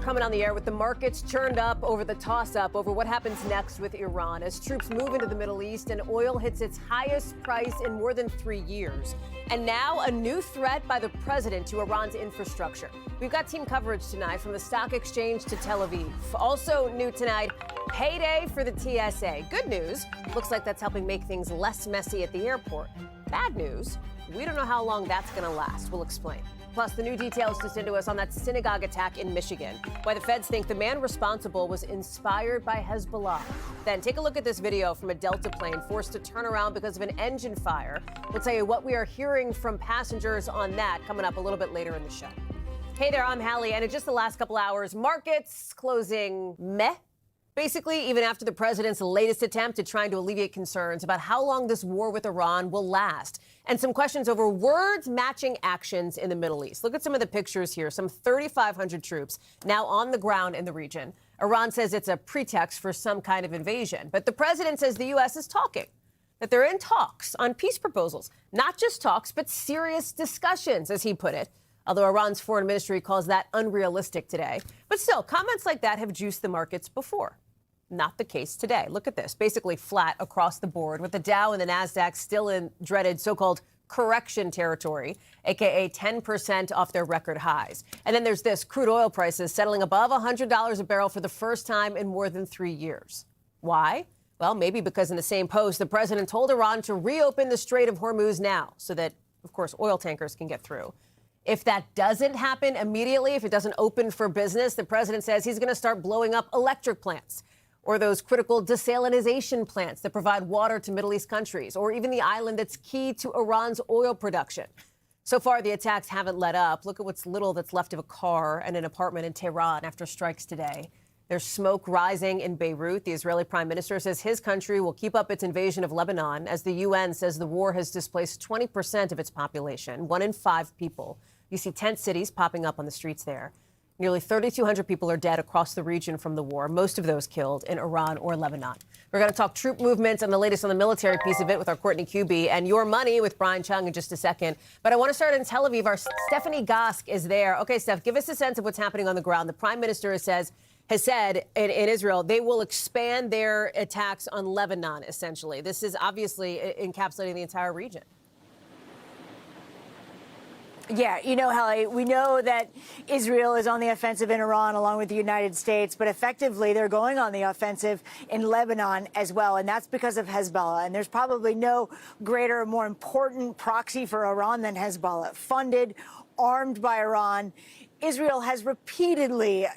coming on the air with the markets churned up over the toss-up over what happens next with Iran as troops move into the Middle East and oil hits its highest price in more than 3 years. And now a new threat by the president to Iran's infrastructure. We've got team coverage tonight from the stock exchange to Tel Aviv. Also new tonight, payday for the TSA. Good news, looks like that's helping make things less messy at the airport. Bad news, we don't know how long that's going to last. We'll explain. Plus, the new details to send to us on that synagogue attack in Michigan. Why the feds think the man responsible was inspired by Hezbollah. Then take a look at this video from a Delta plane forced to turn around because of an engine fire. We'll tell you what we are hearing from passengers on that coming up a little bit later in the show. Hey there, I'm Hallie, and in just the last couple hours, markets closing meh. Basically, even after the president's latest attempt at trying to alleviate concerns about how long this war with Iran will last. And some questions over words matching actions in the Middle East. Look at some of the pictures here. Some 3,500 troops now on the ground in the region. Iran says it's a pretext for some kind of invasion. But the president says the U.S. is talking, that they're in talks on peace proposals. Not just talks, but serious discussions, as he put it. Although Iran's foreign ministry calls that unrealistic today. But still, comments like that have juiced the markets before. Not the case today. Look at this. Basically flat across the board, with the Dow and the NASDAQ still in dreaded so-called correction territory, a.k.a. 10% off their record highs. And then there's this, crude oil prices settling above $100 a barrel for the first time in more than 3 years. Why? Well, maybe because in the same post, the president told Iran to reopen the Strait of Hormuz now so that, of course, oil tankers can get through. If that doesn't happen immediately, if it doesn't open for business, the president says he's going to start blowing up electric plants, or those critical desalinization plants that provide water to Middle East countries, or even the island that's key to Iran's oil production. So far, the attacks haven't let up. Look at what's little that's left of a car and an apartment in Tehran after strikes today. There's smoke rising in Beirut. The Israeli prime minister says his country will keep up its invasion of Lebanon, as the UN says the war has displaced 20% of its population, 1 in 5 people. You see tent cities popping up on the streets there. Nearly 3,200 people are dead across the region from the war, most of those killed in Iran or Lebanon. We're going to talk troop movements and the latest on the military piece of it with our Courtney Cuby, and your money with Brian Chung in just a second. But I want to start in Tel Aviv. Our Stephanie Gosk is there. Okay, Steph, give us a sense of what's happening on the ground. The prime minister has said in Israel they will expand their attacks on Lebanon, essentially. This is obviously encapsulating the entire region. Yeah, you know, Hallie, we know that Israel is on the offensive in Iran along with the United States, but effectively they're going on the offensive in Lebanon as well, and that's because of Hezbollah. And there's probably no greater, more important proxy for Iran than Hezbollah. Funded, armed by Iran, Israel has repeatedly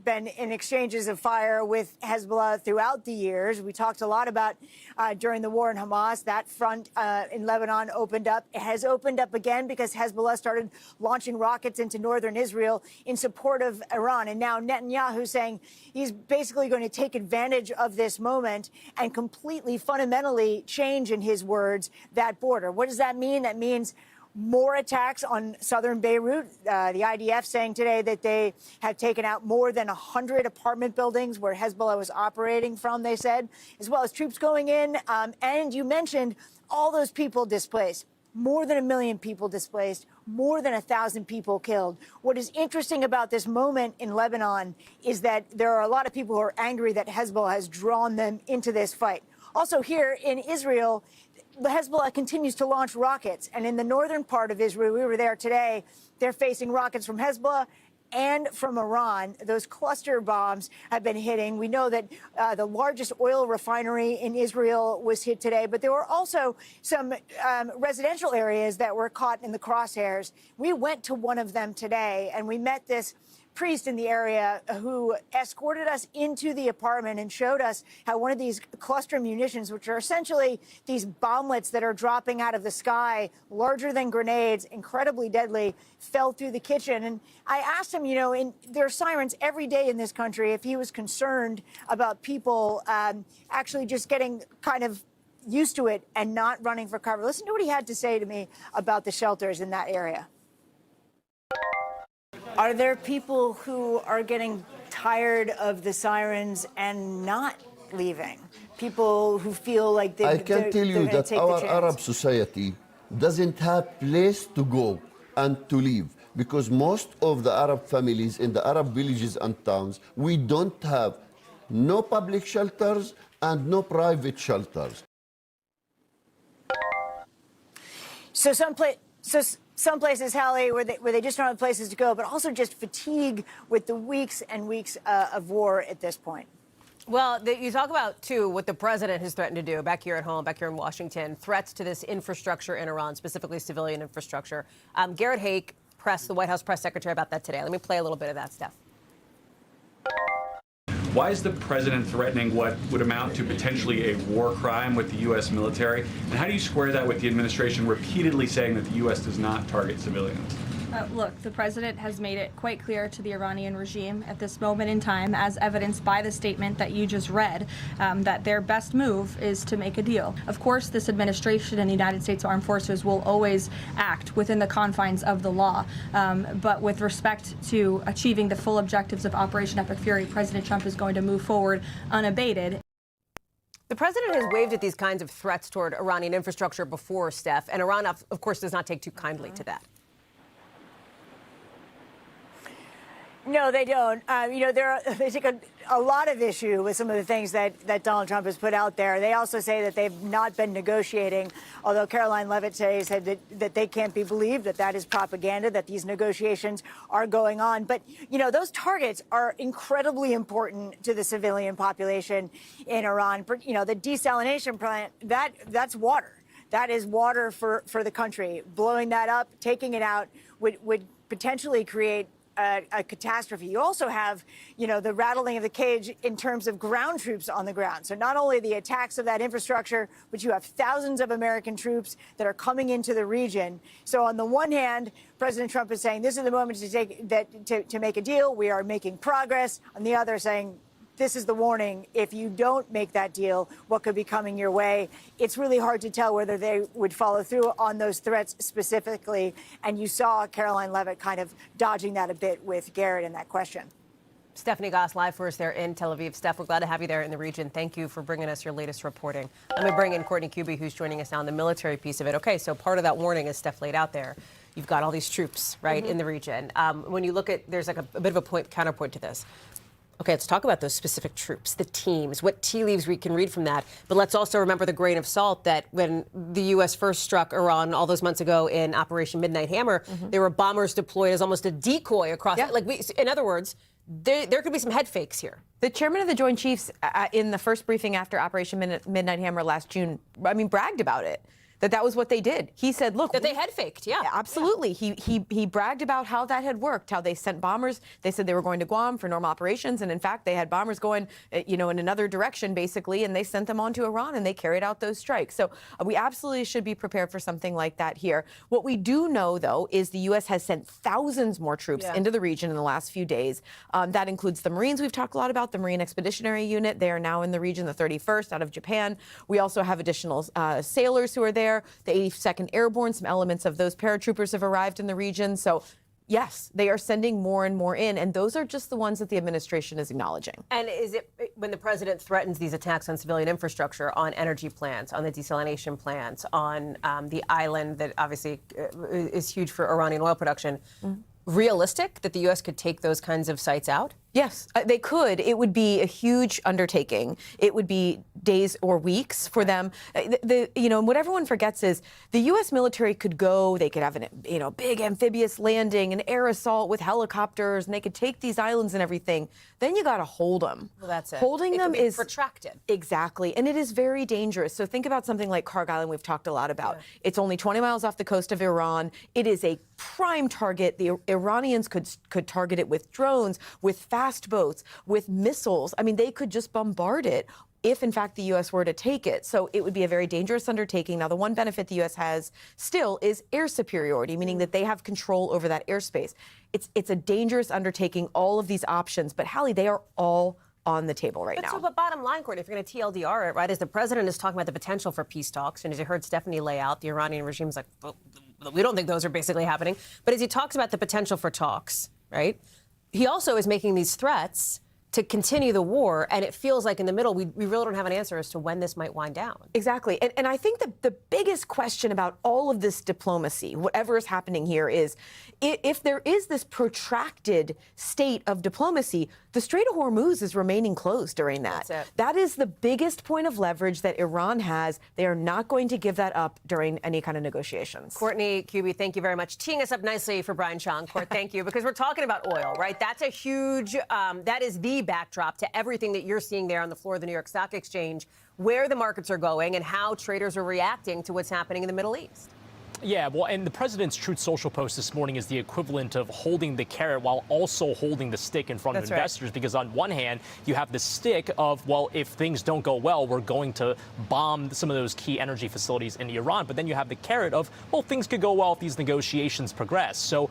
been in exchanges of fire with Hezbollah throughout the years. We talked a lot about during the war in Hamas, that front in Lebanon opened up. It has opened up again because Hezbollah started launching rockets into northern Israel in support of Iran. And now Netanyahu saying he's basically going to take advantage of this moment and completely fundamentally change, in his words, that border. What does that mean? That means more attacks on southern Beirut. The IDF saying today that they have taken out more than 100 apartment buildings where Hezbollah was operating from, they said, as well as troops going in. And you mentioned all those people displaced. More than 1 million people displaced, more than 1,000 people killed. What is interesting about this moment in Lebanon is that there are a lot of people who are angry that Hezbollah has drawn them into this fight. Also here in Israel, the Hezbollah continues to launch rockets. And in the northern part of Israel, we were there today, they're facing rockets from Hezbollah and from Iran. Those cluster bombs have been hitting. We know that the largest oil refinery in Israel was hit today, but there were also some residential areas that were caught in the crosshairs. We went to one of them today, and we met this priest in the area who escorted us into the apartment and showed us how one of these cluster munitions, which are essentially these bomblets that are dropping out of the sky, larger than grenades, incredibly deadly, fell through the kitchen. And I asked him, you know, there are sirens every day in this country, if he was concerned about people actually just getting kind of used to it and not running for cover. Listen to what he had to say to me about the shelters in that area. Are there people who are getting tired of the sirens and not leaving? People who feel like they're I can tell you that our Arab society doesn't have place to go and to leave. because most of the Arab families in the Arab villages and towns, we don't have no public shelters and no private shelters. So some places, Hallie, where they just don't have places to go, but also just fatigue with the weeks and weeks of war at this point. Well, you talk about, too, what the president has threatened to do back here at home, back here in Washington, threats to this infrastructure in Iran, specifically civilian infrastructure. Garrett Haake pressed the White House press secretary about that today. Let me play a little bit of that stuff. Why is the president threatening what would amount to potentially a war crime with the U.S. military? And how do you square that with the administration repeatedly saying that the U.S. does not target civilians? Look, the president has made it quite clear to the Iranian regime at this moment in time, as evidenced by the statement that you just read, that their best move is to make a deal. Of course, this administration and the United States Armed Forces will always act within the confines of the law. But with respect to achieving the full objectives of Operation Epic Fury, President Trump is going to move forward unabated. The president has waved at these kinds of threats toward Iranian infrastructure before, Steph, and Iran, of course, does not take too kindly to that. No, they don't. They take a lot of issue with some of the things that Donald Trump has put out there. They also say that they've not been negotiating, although Caroline Leavitt today said that they can't be believed, that is propaganda, that these negotiations are going on. But, those targets are incredibly important to the civilian population in Iran. The desalination plant, that's water. That is water for the country. Blowing that up, taking it out would potentially create a catastrophe. You also have, the rattling of the cage in terms of ground troops on the ground. So not only the attacks of that infrastructure, but you have thousands of American troops that are coming into the region. So on the one hand, President Trump is saying this is the moment to make a deal. We are making progress. On the other, saying this is the warning. If you don't make that deal, what could be coming your way? It's really hard to tell whether they would follow through on those threats specifically. And you saw Caroline Leavitt kind of dodging that a bit with Garrett in that question. Stephanie Goss, live for us there in Tel Aviv. Steph, we're glad to have you there in the region. Thank you for bringing us your latest reporting. Let me bring in Courtney Kuby, who's joining us now on the military piece of it. Okay, so part of that warning, as Steph laid out there, you've got all these troops, right, in the region. When you look at, there's like a bit of a counterpoint to this. Okay, let's talk about those specific troops, the teams, what tea leaves we can read from that. But let's also remember the grain of salt that when the U.S. first struck Iran all those months ago in Operation Midnight Hammer, there were bombers deployed as almost a decoy across. Yeah. In other words, there could be some head fakes here. The chairman of the Joint Chiefs in the first briefing after Operation Midnight Hammer last June, bragged about it. That was what they did. He said, look. That they head faked, yeah. Absolutely. Yeah. He bragged about how that had worked, how they sent bombers. They said they were going to Guam for normal operations. And in fact, they had bombers going, in another direction, basically. And they sent them on to Iran and they carried out those strikes. So we absolutely should be prepared for something like that here. What we do know, though, is the U.S. has sent thousands more troops into the region in the last few days. That includes the Marines we've talked a lot about, the Marine Expeditionary Unit. They are now in the region, the 31st out of Japan. We also have additional sailors who are there. The 82nd Airborne, some elements of those paratroopers have arrived in the region. So, yes, they are sending more and more in, and those are just the ones that the administration is acknowledging. And is it when the president threatens these attacks on civilian infrastructure, on energy plants, on the desalination plants, on the island that obviously is huge for Iranian oil production, realistic that the U.S. could take those kinds of sites out? Yes, they could. It would be a huge undertaking. It would be days or weeks for them. What everyone forgets is the U.S. military could go, they could have an, big amphibious landing, an air assault with helicopters, and they could take these islands and everything. Then you got to hold them. Well, that's it. Holding them is protracted. Exactly. And it is very dangerous. So think about something like Karg Island we've talked a lot about. Yeah. It's only 20 miles off the coast of Iran. It is a prime target. The Iranians could target it with drones, with fast boats, with missiles. They could just bombard it if, in fact, the U.S. were to take it. So it would be a very dangerous undertaking. Now, the one benefit the U.S. has still is air superiority, meaning that they have control over that airspace. It's a dangerous undertaking, all of these options. But, Hallie, they are all on the table right now. But bottom line, Courtney, if you're going to TLDR it, right, as the president is talking about the potential for peace talks, and as you heard Stephanie lay out, the Iranian regime's like, well, we don't think those are basically happening. But as he talks about the potential for talks, right, he also is making these threats to continue the war, and it feels like in the middle we really don't have an answer as to when this might wind down. Exactly. And I think the biggest question about all of this diplomacy, whatever is happening here, is if there is this protracted state of diplomacy, the Strait of Hormuz is remaining closed during that. That's it. That is the biggest point of leverage that Iran has. They are not going to give that up during any kind of negotiations. Courtney Kuby, thank you very much. Teeing us up nicely for Brian Chong. Court, thank you, because we're talking about oil, right? That's a huge, that is the backdrop to everything that you're seeing there on the floor of the New York Stock Exchange, where the markets are going and how traders are reacting to what's happening in the Middle East. Yeah, well, and the president's Truth Social post this morning is the equivalent of holding the carrot while also holding the stick in front of investors. Because on one hand, you have the stick of, well, if things don't go well, we're going to bomb some of those key energy facilities in Iran. But then you have the carrot of, well, things could go well if these negotiations progress. So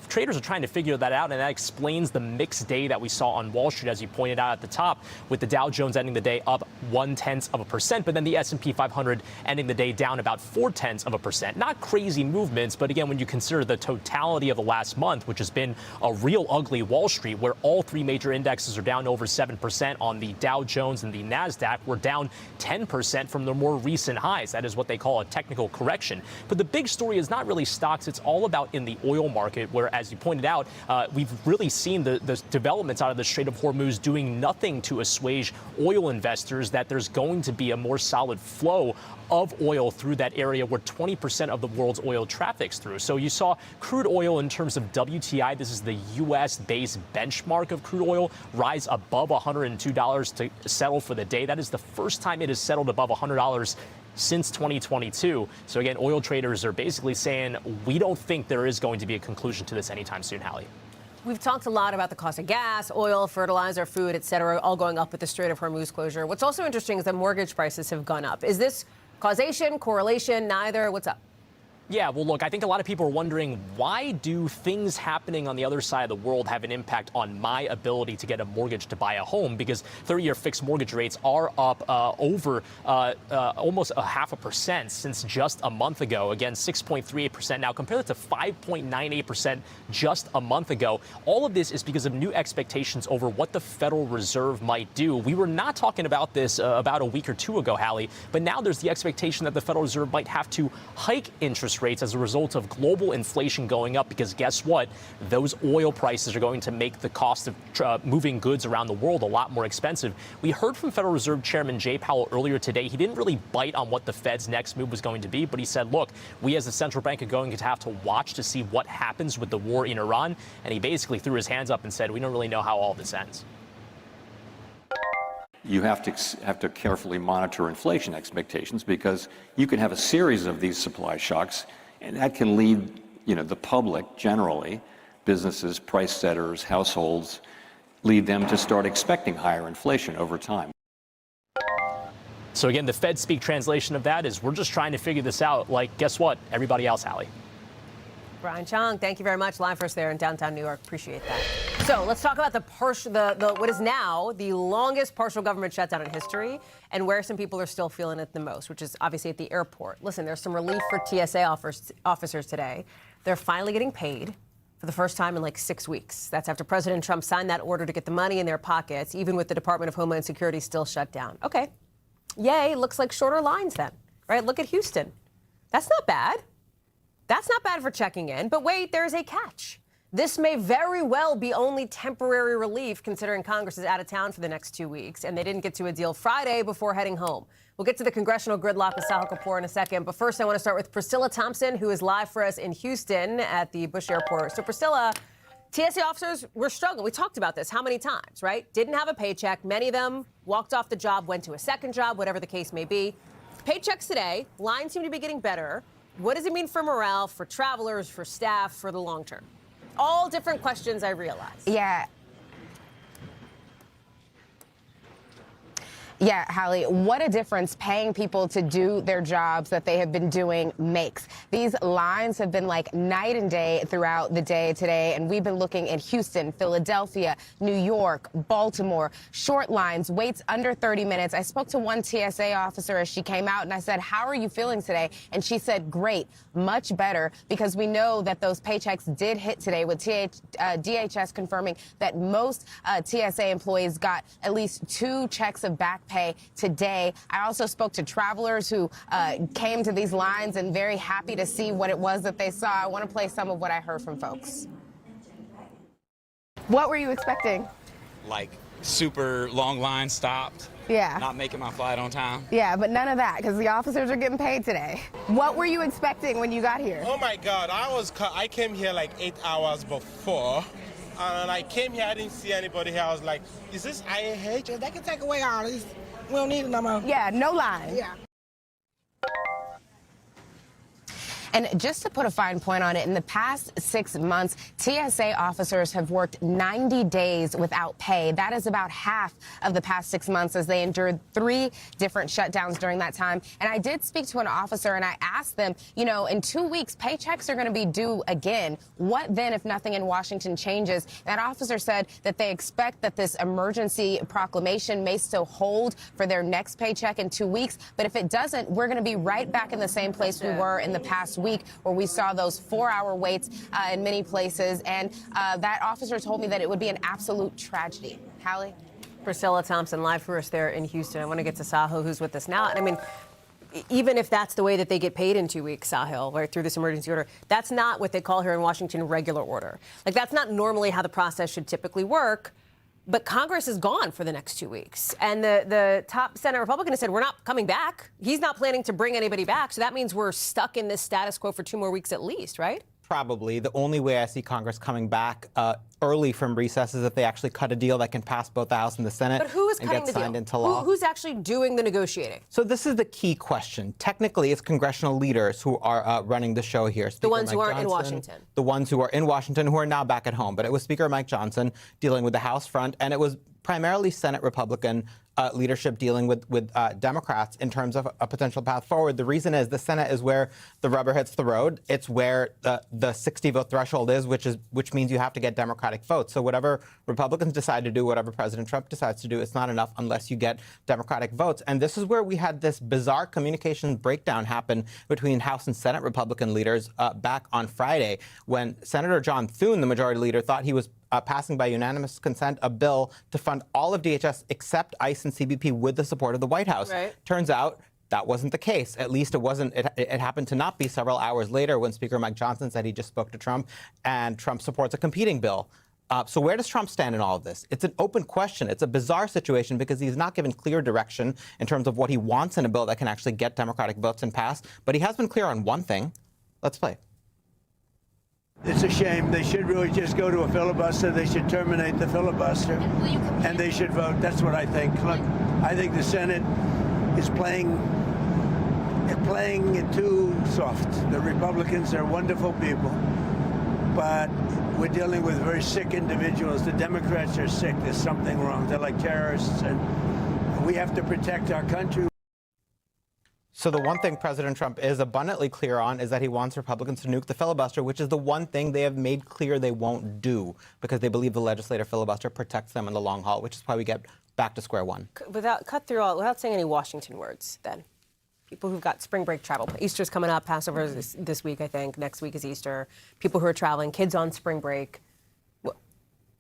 traders are trying to figure that out, and that explains the mixed day that we saw on Wall Street, as you pointed out at the top, with the Dow Jones ending the day up 0.1%, but then the S&P 500 ending the day down about 0.4%. Not crazy movements, but again, when you consider the totality of the last month, which has been a real ugly Wall Street, where all three major indexes are down over 7%, on the Dow Jones and the NASDAQ, we're down 10% from their more recent highs. That is what they call a technical correction. But the big story is not really stocks. It's all about in the oil market, where, as you pointed out, we've really seen the developments out of the Strait of Hormuz doing nothing to assuage oil investors, that there's going to be a more solid flow of oil through that area where 20% of the world's oil traffics through. So you saw crude oil in terms of WTI, this is the U.S.-based benchmark of crude oil, rise above $102 to settle for the day. That is the first time it has settled above $100 since 2022. So again, oil traders are basically saying, we don't think there is going to be a conclusion to this anytime soon, Hallie. We've talked a lot about the cost of gas, oil, fertilizer, food, et cetera, all going up with the Strait of Hormuz closure. What's also interesting is that mortgage prices have gone up. Is this causation, correlation, neither? What's up? Yeah, well, look, I think a lot of people are wondering, why do things happening on the other side of the world have an impact on my ability to get a mortgage to buy a home? Because 30-year fixed mortgage rates are up over almost 0.5% since just a month ago. Again, 6.38% now. Compare that to 5.98% just a month ago. All of this is because of new expectations over what the Federal Reserve might do. We were not talking about this about a week or two ago, Hallie, but now there's the expectation that the Federal Reserve might have to hike interest rates as a result of global inflation going up, because guess what? Those oil prices are going to make the cost of moving goods around the world a lot more expensive. We heard from Federal Reserve Chairman Jay Powell earlier today. He didn't really bite on what the Fed's next move was going to be, but he said, look, we as a central bank are going to have to watch to see what happens with the war in Iran. And he basically threw his hands up and said, we don't really know how all this ends. You have to carefully monitor inflation expectations, because you can have a series of these supply shocks, and that can lead, the public generally, businesses, price setters, households, lead them to start expecting higher inflation over time. So again, the Fed speak translation of that is, we're just trying to figure this out, like, guess what? Everybody else, Hallie. Brian Chong, thank you very much. Live for us there in downtown New York. Appreciate that. So let's talk about the what is now the longest partial government shutdown in history, and where some people are still feeling it the most, which is obviously at the airport. Listen, there's some relief for TSA officers today. They're finally getting paid for the first time in like 6 weeks. That's after President Trump signed that order to get the money in their pockets, even with the Department of Homeland Security still shut down. Okay. Yay, looks like shorter lines then, right? Look at Houston. That's not bad. That's not bad for checking in, but wait, there's a catch. This may very well be only temporary relief, considering Congress is out of town for the next 2 weeks, and they didn't get to a deal Friday before heading home. We'll get to the congressional gridlock with Sahil Kapoor in a second, but first I want to start with Priscilla Thompson, who is live for us in Houston at the Bush Airport. So Priscilla, TSA officers were struggling. We talked about this how many times, right? Didn't have a paycheck. Many of them walked off the job, went to a second job, whatever the case may be. Paychecks today, lines seem to be getting better. What does it mean for morale, for travelers, for staff, for the long term? All different questions, I realize. Yeah. Yeah, Hallie, what a difference paying people to do their jobs that they have been doing makes. These lines have been like night and day throughout the day today, and we've been looking in Houston, Philadelphia, New York, Baltimore, short lines, waits under 30 minutes. I spoke to one TSA officer as she came out, and I said, how are you feeling today? And she said, great, much better, because we know that those paychecks did hit today, with DHS confirming that most TSA employees got at least 2 checks of back pay today. I also spoke to travelers who came to these lines and very happy to see what it was that they saw. I want to play some of what I heard from folks. What were you expecting? Like super long line stopped. Yeah. Not making my flight on time. Yeah, but none of that, because the officers are getting paid today. What were you expecting when you got here? Oh my God, I came here like 8 hours before. And I came here, I didn't see anybody here. I was like, is this IAH? They can take away all these. We don't need it no more. Yeah, no line. Yeah. And just to put a fine point on it, in the past 6 months, TSA officers have worked 90 days without pay. That is about half of the past 6 months, as they endured 3 different shutdowns during that time. And I did speak to an officer, and I asked them, you know, in 2 weeks, paychecks are going to be due again. What then if nothing in Washington changes? That officer said that they expect that this emergency proclamation may still hold for their next paycheck in 2 weeks. But if it doesn't, we're going to be right back in the same place we were in the past week, where we saw those 4-hour waits in many places. And that officer told me that it would be an absolute tragedy. Hallie? Priscilla Thompson live for us there in Houston. I want to get to Sahil, who's with us now. And I mean, even if that's the way that they get paid in 2 weeks, Sahil, right, through this emergency order, that's not what they call here in Washington regular order. Like, that's not normally how the process should typically work. But Congress is gone for the next 2 weeks. And the top Senate Republican has said, we're not coming back. He's not planning to bring anybody back. So that means we're stuck in this status quo for 2 more weeks at least, right? Probably. The only way I see Congress coming back early from recess is if they actually cut a deal that can pass both the House and the Senate. But who is and cutting get the signed deal? into law. Who's actually doing the negotiating? So this is the key question. Technically, it's congressional leaders who are running the show here. Speaker The ones Mike who aren't Johnson, in Washington. The ones who are in Washington who are now back at home. But it was Speaker Mike Johnson dealing with the House front, and it was primarily Senate Republican leadership dealing with Democrats in terms of a potential path forward. The reason is the Senate is where the rubber hits the road. It's where the 60-vote threshold is, which means you have to get Democratic votes. So whatever Republicans decide to do, whatever President Trump decides to do, it's not enough unless you get Democratic votes. And this is where we had this bizarre communications breakdown happen between House and Senate Republican leaders back on Friday, when Senator John Thune, the majority leader, thought he was passing by unanimous consent a bill to fund all of DHS except ICE and CBP with the support of the White House. Right. Turns out that wasn't the case. At least it wasn't. It happened to not be several hours later when Speaker Mike Johnson said he just spoke to Trump, and Trump supports a competing bill. So where does Trump stand in all of this? It's an open question. It's a bizarre situation because he's not given clear direction in terms of what he wants in a bill that can actually get Democratic votes and pass. But he has been clear on one thing. Let's play. It's a shame. They should really just go to a filibuster. They should terminate the filibuster, and they should vote. That's what I think. Look, I think the Senate is playing it too soft. The Republicans are wonderful people, but we're dealing with very sick individuals. The Democrats are sick. There's something wrong. They're like terrorists, and we have to protect our country. So the one thing President Trump is abundantly clear on is that he wants Republicans to nuke the filibuster, which is the one thing they have made clear they won't do because they believe the legislative filibuster protects them in the long haul, which is why we get back to square one. Without saying any Washington words, then. People who've got spring break travel. Easter's coming up. Passover is this week, I think. Next week is Easter. People who are traveling, kids on spring break.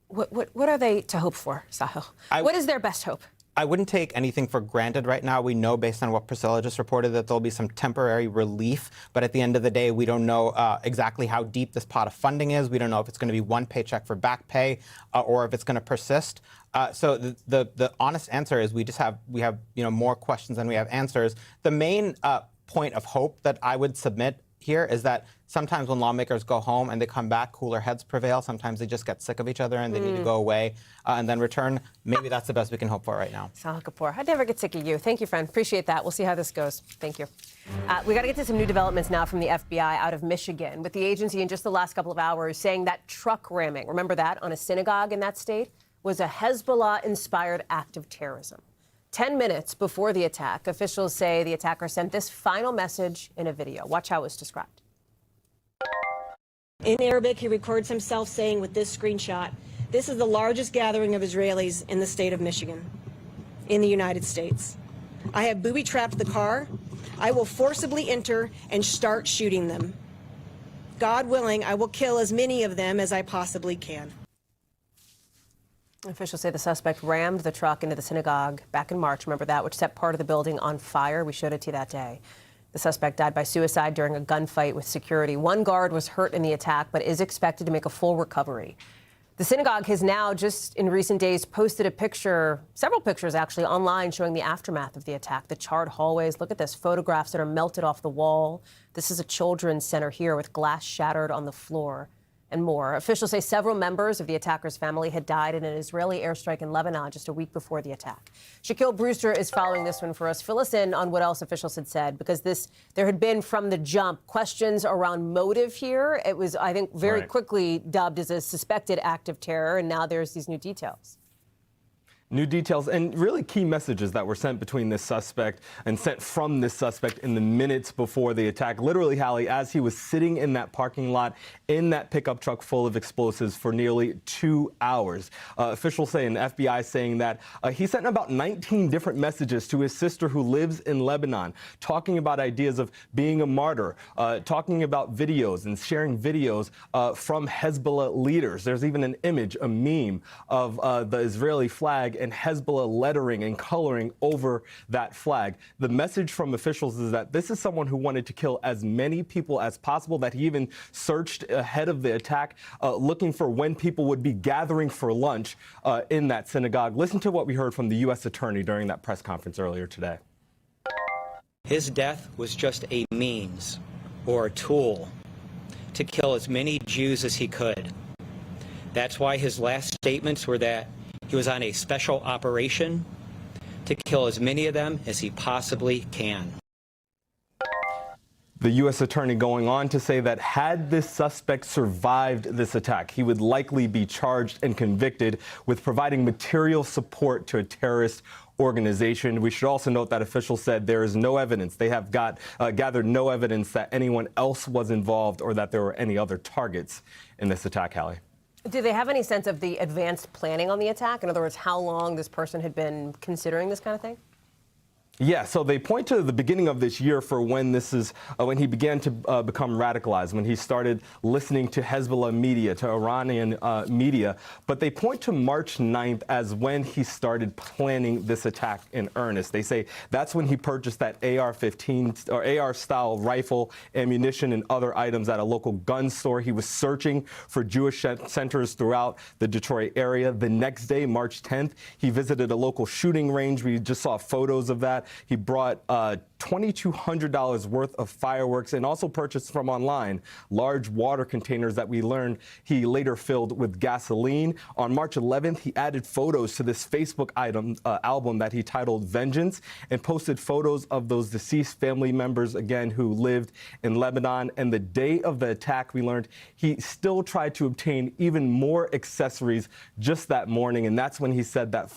What are they to hope for, Sahil? What is their best hope? I wouldn't take anything for granted right now. We know, based on what Priscilla just reported, that there'll be some temporary relief. But at the end of the day, we don't know exactly how deep this pot of funding is. We don't know if it's going to be one paycheck for back pay or if it's going to persist. So the honest answer is we have more questions than we have answers. The main point of hope that I would submit here is that sometimes when lawmakers go home and they come back, cooler heads prevail. Sometimes they just get sick of each other and they need to go away and then return. Maybe that's the best we can hope for right now. Sahil Kapoor, I'd never get sick of you. Thank you, friend. Appreciate that. We'll see how this goes. Thank you. We got to get to some new developments now from the FBI out of Michigan, with the agency in just the last couple of hours saying that truck ramming, remember that, on a synagogue in that state, was a Hezbollah-inspired act of terrorism. 10 minutes before the attack, officials say the attacker sent this final message in a video. Watch how it was described. In Arabic, he records himself saying with this screenshot, "This is the largest gathering of Israelis in the state of Michigan, in the United States. I have booby-trapped the car. I will forcibly enter and start shooting them. God willing, I will kill as many of them as I possibly can." Officials say the suspect rammed the truck into the synagogue back in March. Remember that, which set part of the building on fire. We showed it to you that day. The suspect died by suicide during a gunfight with security. One guard was hurt in the attack, but is expected to make a full recovery. The synagogue has now, just in recent days, posted a picture, several pictures actually, online showing the aftermath of the attack, the charred hallways. Look at this, photographs that are melted off the wall. This is a children's center here with glass shattered on the floor and more. Officials say several members of the attacker's family had died in an Israeli airstrike in Lebanon just a week before the attack. Shaquille Brewster is following this one for us. Fill us in on what else officials had said, because there had been from the jump questions around motive here. It was, I think, very quickly dubbed as a suspected act of terror, and now there's these new details. New details and really key messages that were sent between this suspect and sent from this suspect in the minutes before the attack. Literally, Hallie, as he was sitting in that parking lot in that pickup truck full of explosives for nearly 2 hours. Officials say, and the FBI saying that he sent about 19 different messages to his sister who lives in Lebanon, talking about ideas of being a martyr, talking about videos and sharing videos from Hezbollah leaders. There's even an image, a meme of the Israeli flag and Hezbollah lettering and coloring over that flag. The message from officials is that this is someone who wanted to kill as many people as possible, that he even searched ahead of the attack, looking for when people would be gathering for lunch in that synagogue. Listen to what we heard from the U.S. attorney during that press conference earlier today. His death was just a means or a tool to kill as many Jews as he could. That's why his last statements were that he was on a special operation to kill as many of them as he possibly can. The U.S. attorney going on to say that had this suspect survived this attack, he would likely be charged and convicted with providing material support to a terrorist organization. We should also note that officials said there is no evidence. They have gathered no evidence that anyone else was involved or that there were any other targets in this attack, Hallie. Do they have any sense of the advanced planning on the attack? In other words, how long this person had been considering this kind of thing? Yeah, so they point to the beginning of this year for when when he began to become radicalized, when he started listening to Hezbollah media, to Iranian media. But they point to March 9th as when he started planning this attack in earnest. They say that's when he purchased that AR-15 or AR-style rifle, ammunition, and other items at a local gun store. He was searching for Jewish centers throughout the Detroit area. The next day, March 10th, he visited a local shooting range. We just saw photos of that. He brought $2,200 worth of fireworks and also purchased from online large water containers that we learned he later filled with gasoline. On March 11th, he added photos to this Facebook album that he titled Vengeance and posted photos of those deceased family members, again, who lived in Lebanon. And the day of the attack, we learned he still tried to obtain even more accessories just that morning. And that's when he said that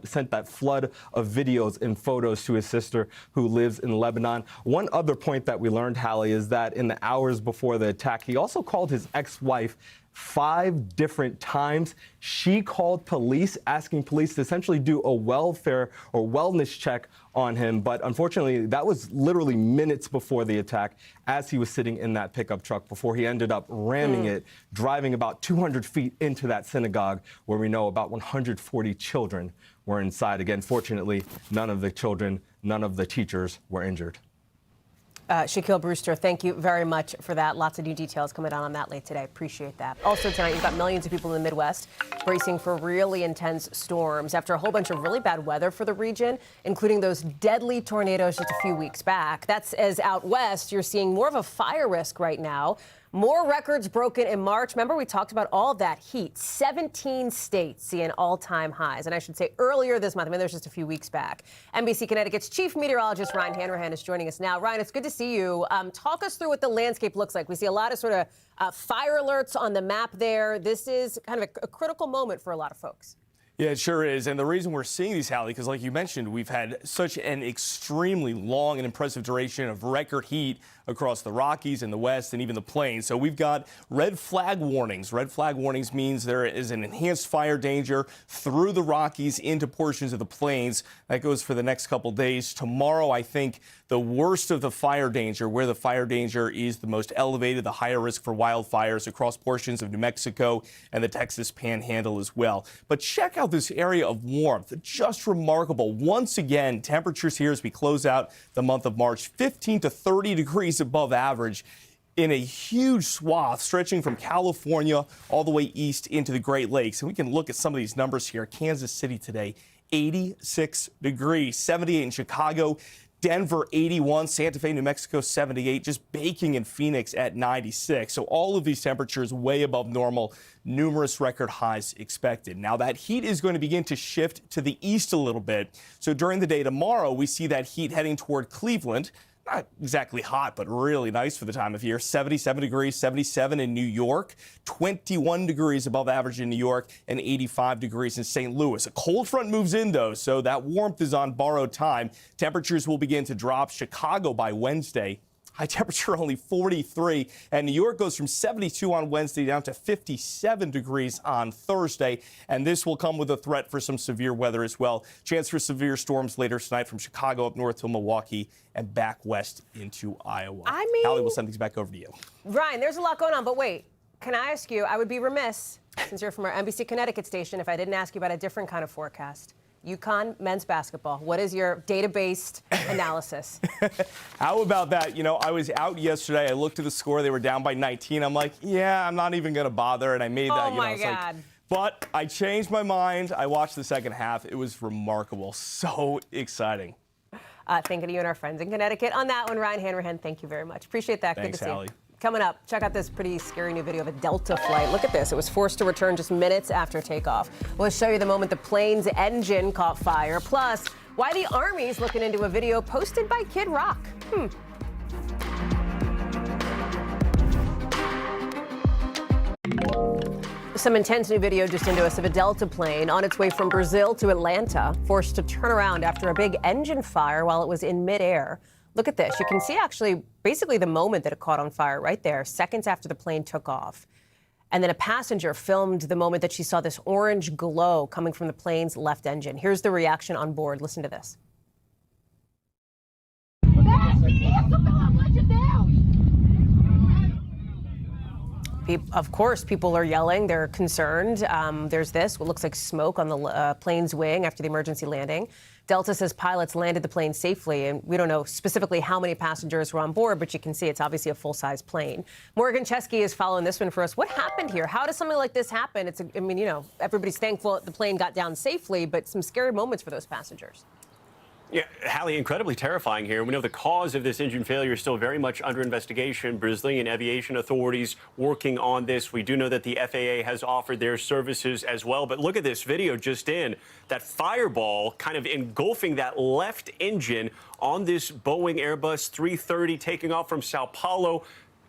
sent that flood of videos and photos to his sister who lives in Lebanon. One other point that we learned, Hallie, is that in the hours before the attack, he also called his ex-wife 5 different times. She called police, asking police to essentially do a welfare or wellness check on him. But unfortunately, that was literally minutes before the attack as he was sitting in that pickup truck before he ended up ramming it, driving about 200 feet into that synagogue where we know about 140 children were inside. Again, fortunately, none of the children, none of the teachers were injured. Shaquille Brewster, thank you very much for that. Lots of new details coming on that late today. Appreciate that. Also tonight, you've got millions of people in the Midwest bracing for really intense storms after a whole bunch of really bad weather for the region, including those deadly tornadoes just a few weeks back. That's as out west, you're seeing more of a fire risk right now. More records broken in March. Remember, we talked about all of that heat. 17 states seeing all-time highs. And I should say earlier this month, I mean, there's just a few weeks back. NBC Connecticut's chief meteorologist, Ryan Hanrahan, is joining us now. Ryan, it's good to see you. Talk us through what the landscape looks like. We see a lot of sort of fire alerts on the map there. This is kind of a critical moment for a lot of folks. Yeah, it sure is. And the reason we're seeing these, Hallie, because like you mentioned, we've had such an extremely long and impressive duration of record heat across the Rockies and the West and even the Plains. So we've got red flag warnings. Red flag warnings means there is an enhanced fire danger through the Rockies into portions of the Plains. That goes for the next couple days. Tomorrow, I think the worst of the fire danger, where the fire danger is the most elevated, the higher risk for wildfires across portions of New Mexico and the Texas Panhandle as well. But check out this area of warmth. Just remarkable. Once again, temperatures here as we close out the month of March, 15 to 30 degrees above average in a huge swath stretching from California all the way east into the Great Lakes. And we can look at some of these numbers here. Kansas City today, 86 degrees, 78 in Chicago, Denver 81, Santa Fe, New Mexico 78, just baking in Phoenix at 96. So all of these temperatures way above normal, numerous record highs expected. Now that heat is going to begin to shift to the east a little bit. So during the day tomorrow, we see that heat heading toward Cleveland. Not exactly hot, but really nice for the time of year. 77 degrees, 77 in New York, 21 degrees above average in New York, and 85 degrees in St. Louis. A cold front moves in, though, so that warmth is on borrowed time. Temperatures will begin to drop. Chicago by Wednesday, high temperature only 43, and New York goes from 72 on Wednesday down to 57 degrees on Thursday, and this will come with a threat for some severe weather as well. Chance for severe storms later tonight from Chicago up north to Milwaukee and back west into Iowa. I mean, Hallie, we'll send things back over to you. Ryan, there's a lot going on, but wait, can I ask you, I would be remiss, since you're from our NBC Connecticut station, if I didn't ask you about a different kind of forecast. UConn men's basketball. What is your data-based analysis? How about that? You know, I was out yesterday. I looked at the score. They were down by 19. I'm like, yeah, I'm not even going to bother. And I made that. Oh, my God. But I changed my mind. I watched the second half. It was remarkable. So exciting. Thinking of you and our friends in Connecticut on that one. Ryan Hanrahan, thank you very much. Appreciate that. Thanks, good to see Hallie. you. Coming up, check out this pretty scary new video of a Delta flight. Look at this. It was forced to return just minutes after takeoff. We'll show you the moment the plane's engine caught fire. Plus, why the Army's looking into a video posted by Kid Rock. Some intense new video just into us of a Delta plane on its way from Brazil to Atlanta, forced to turn around after a big engine fire while it was in midair. Look at this. You can see actually basically the moment that it caught on fire right there, seconds after the plane took off. And then a passenger filmed the moment that she saw this orange glow coming from the plane's left engine. Here's the reaction on board. Listen to this. Of course, people are yelling. They're concerned. There's this, what looks like smoke on the plane's wing after the emergency landing. Delta says pilots landed the plane safely, and we don't know specifically how many passengers were on board, but you can see it's obviously a full-size plane. Morgan Chesky is following this one for us. What happened here? How does something like this happen? I mean, you know, everybody's thankful the plane got down safely, but some scary moments for those passengers. Yeah, Hallie, incredibly terrifying here. We know the cause of this engine failure is still very much under investigation. Brazilian aviation authorities working on this. We do know that the FAA has offered their services as well. But look at this video just in. That fireball kind of engulfing that left engine on this Boeing Airbus 330 taking off from Sao Paulo,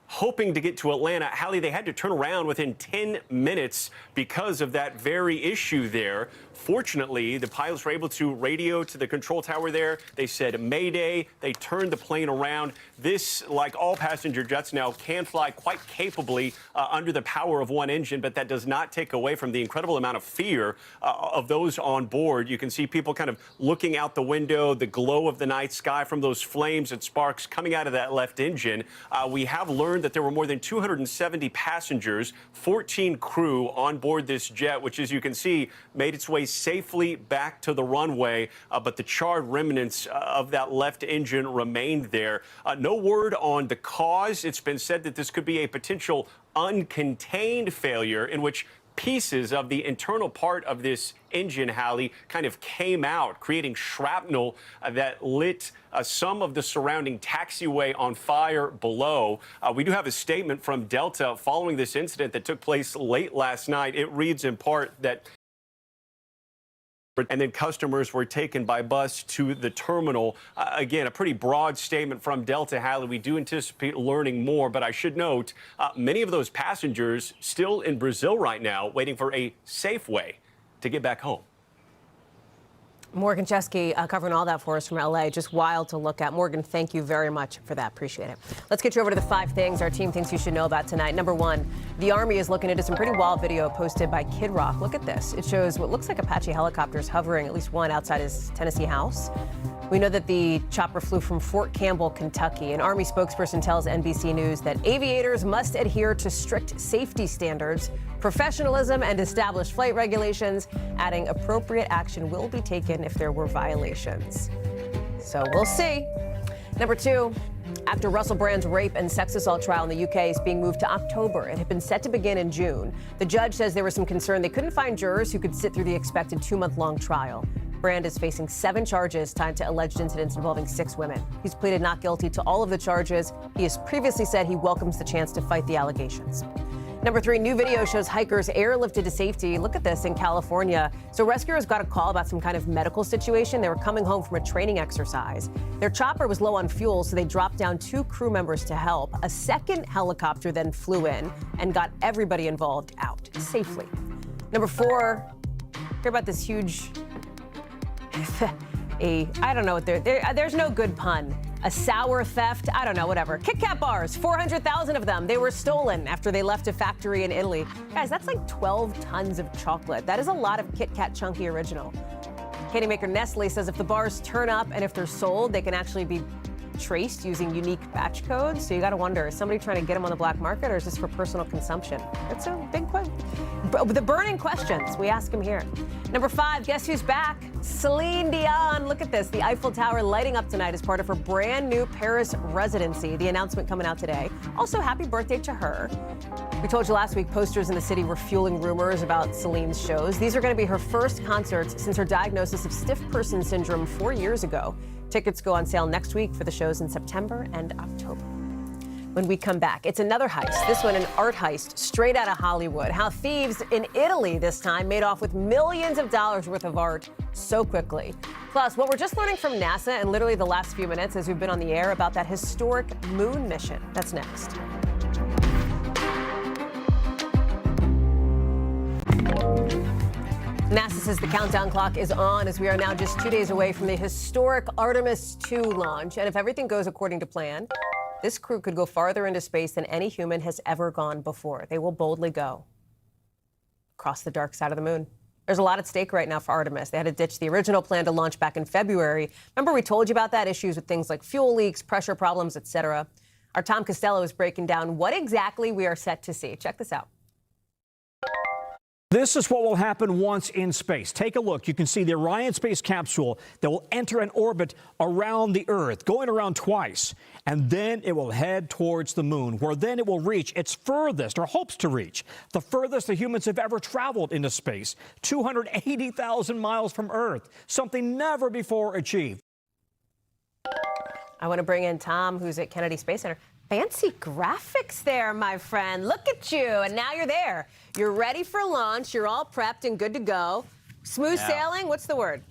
hoping to get to Atlanta. Hallie, they had to turn around within 10 minutes because of that very issue there. Fortunately, the pilots were able to radio to the control tower there. They said Mayday. They turned the plane around. This, like all passenger jets now, can fly quite capably under the power of one engine, but that does not take away from the incredible amount of fear of those on board. You can see people kind of looking out the window, the glow of the night sky from those flames and sparks coming out of that left engine. We have learned that there were more than 270 passengers, 14 crew on board this jet, which, as you can see, made its way safely back to the runway, but the charred remnants of that left engine remained there. No word on the cause. It's been said that this could be a potential uncontained failure in which pieces of the internal part of this engine, Hallie, kind of came out, creating shrapnel that lit some of the surrounding taxiway on fire below. We do have a statement from Delta following this incident that took place late last night. It reads in part that and then customers were taken by bus to the terminal. Again, a pretty broad statement from Delta, Hallie. We do anticipate learning more, but I should note many of those passengers still in Brazil right now waiting for a safe way to get back home. Morgan Chesky covering all that for us from L.A. Just wild to look at. Morgan, thank you very much for that. Appreciate it. Let's get you over to the 5 things our team thinks you should know about tonight. Number 1, the Army is looking into some pretty wild video posted by Kid Rock. Look at this. It shows what looks like Apache helicopters hovering, at least one, outside his Tennessee house. We know that the chopper flew from Fort Campbell, Kentucky. An Army spokesperson tells NBC News that aviators must adhere to strict safety standards, professionalism, and established flight regulations, adding appropriate action will be taken if there were violations. So we'll see. Number 2, actor Russell Brand's rape and sex assault trial in the UK is being moved to October. It had been set to begin in June. The judge says there was some concern they couldn't find jurors who could sit through the expected 2-month-long trial. Brand is facing 7 charges tied to alleged incidents involving 6 women. He's pleaded not guilty to all of the charges. He has previously said he welcomes the chance to fight the allegations. Number 3, new video shows hikers airlifted to safety. Look at this in California. So rescuers got a call about some kind of medical situation. They were coming home from a training exercise. Their chopper was low on fuel, so they dropped down 2 crew members to help. A second helicopter then flew in and got everybody involved out safely. Number 4, hear about this huge, I don't know what there's no good pun. A sour theft, I don't know, whatever. Kit Kat bars, 400,000 of them. They were stolen after they left a factory in Italy. Guys, that's like 12 tons of chocolate. That is a lot of Kit Kat Chunky Original. Candy maker Nestle says if the bars turn up and if they're sold, they can actually be traced using unique batch codes. So you got to wonder, is somebody trying to get them on the black market, or is this for personal consumption? It's a big question. The burning questions, we ask them here. Number 5, guess who's back? Celine Dion. Look at this. The Eiffel Tower lighting up tonight as part of her brand new Paris residency. The announcement coming out today. Also, happy birthday to her. We told you last week posters in the city were fueling rumors about Celine's shows. These are going to be her first concerts since her diagnosis of stiff person syndrome 4 years ago. Tickets go on sale next week for the shows in September and October. When we come back, it's another heist. This one, an art heist straight out of Hollywood. How thieves in Italy this time made off with millions of dollars worth of art so quickly. Plus, what we're just learning from NASA in literally the last few minutes as we've been on the air about that historic moon mission. That's next. NASA says the countdown clock is on as we are now just 2 days away from the historic Artemis II launch. And if everything goes according to plan, this crew could go farther into space than any human has ever gone before. They will boldly go across the dark side of the moon. There's a lot at stake right now for Artemis. They had to ditch the original plan to launch back in February. Remember we told you about that? Issues with things like fuel leaks, pressure problems, etc. Our Tom Costello is breaking down what exactly we are set to see. Check this out. This is what will happen once in space. Take a look. You can see the Orion space capsule that will enter an orbit around the Earth, going around twice. And then it will head towards the moon, where then it will reach its furthest, or hopes to reach, the furthest the humans have ever traveled into space, 280,000 miles from Earth, something never before achieved. I want to bring in Tom, who's at Kennedy Space Center. Fancy graphics there, my friend. Look at you. And now you're there. You're ready for launch. You're all prepped and good to go. Smooth sailing? What's the word?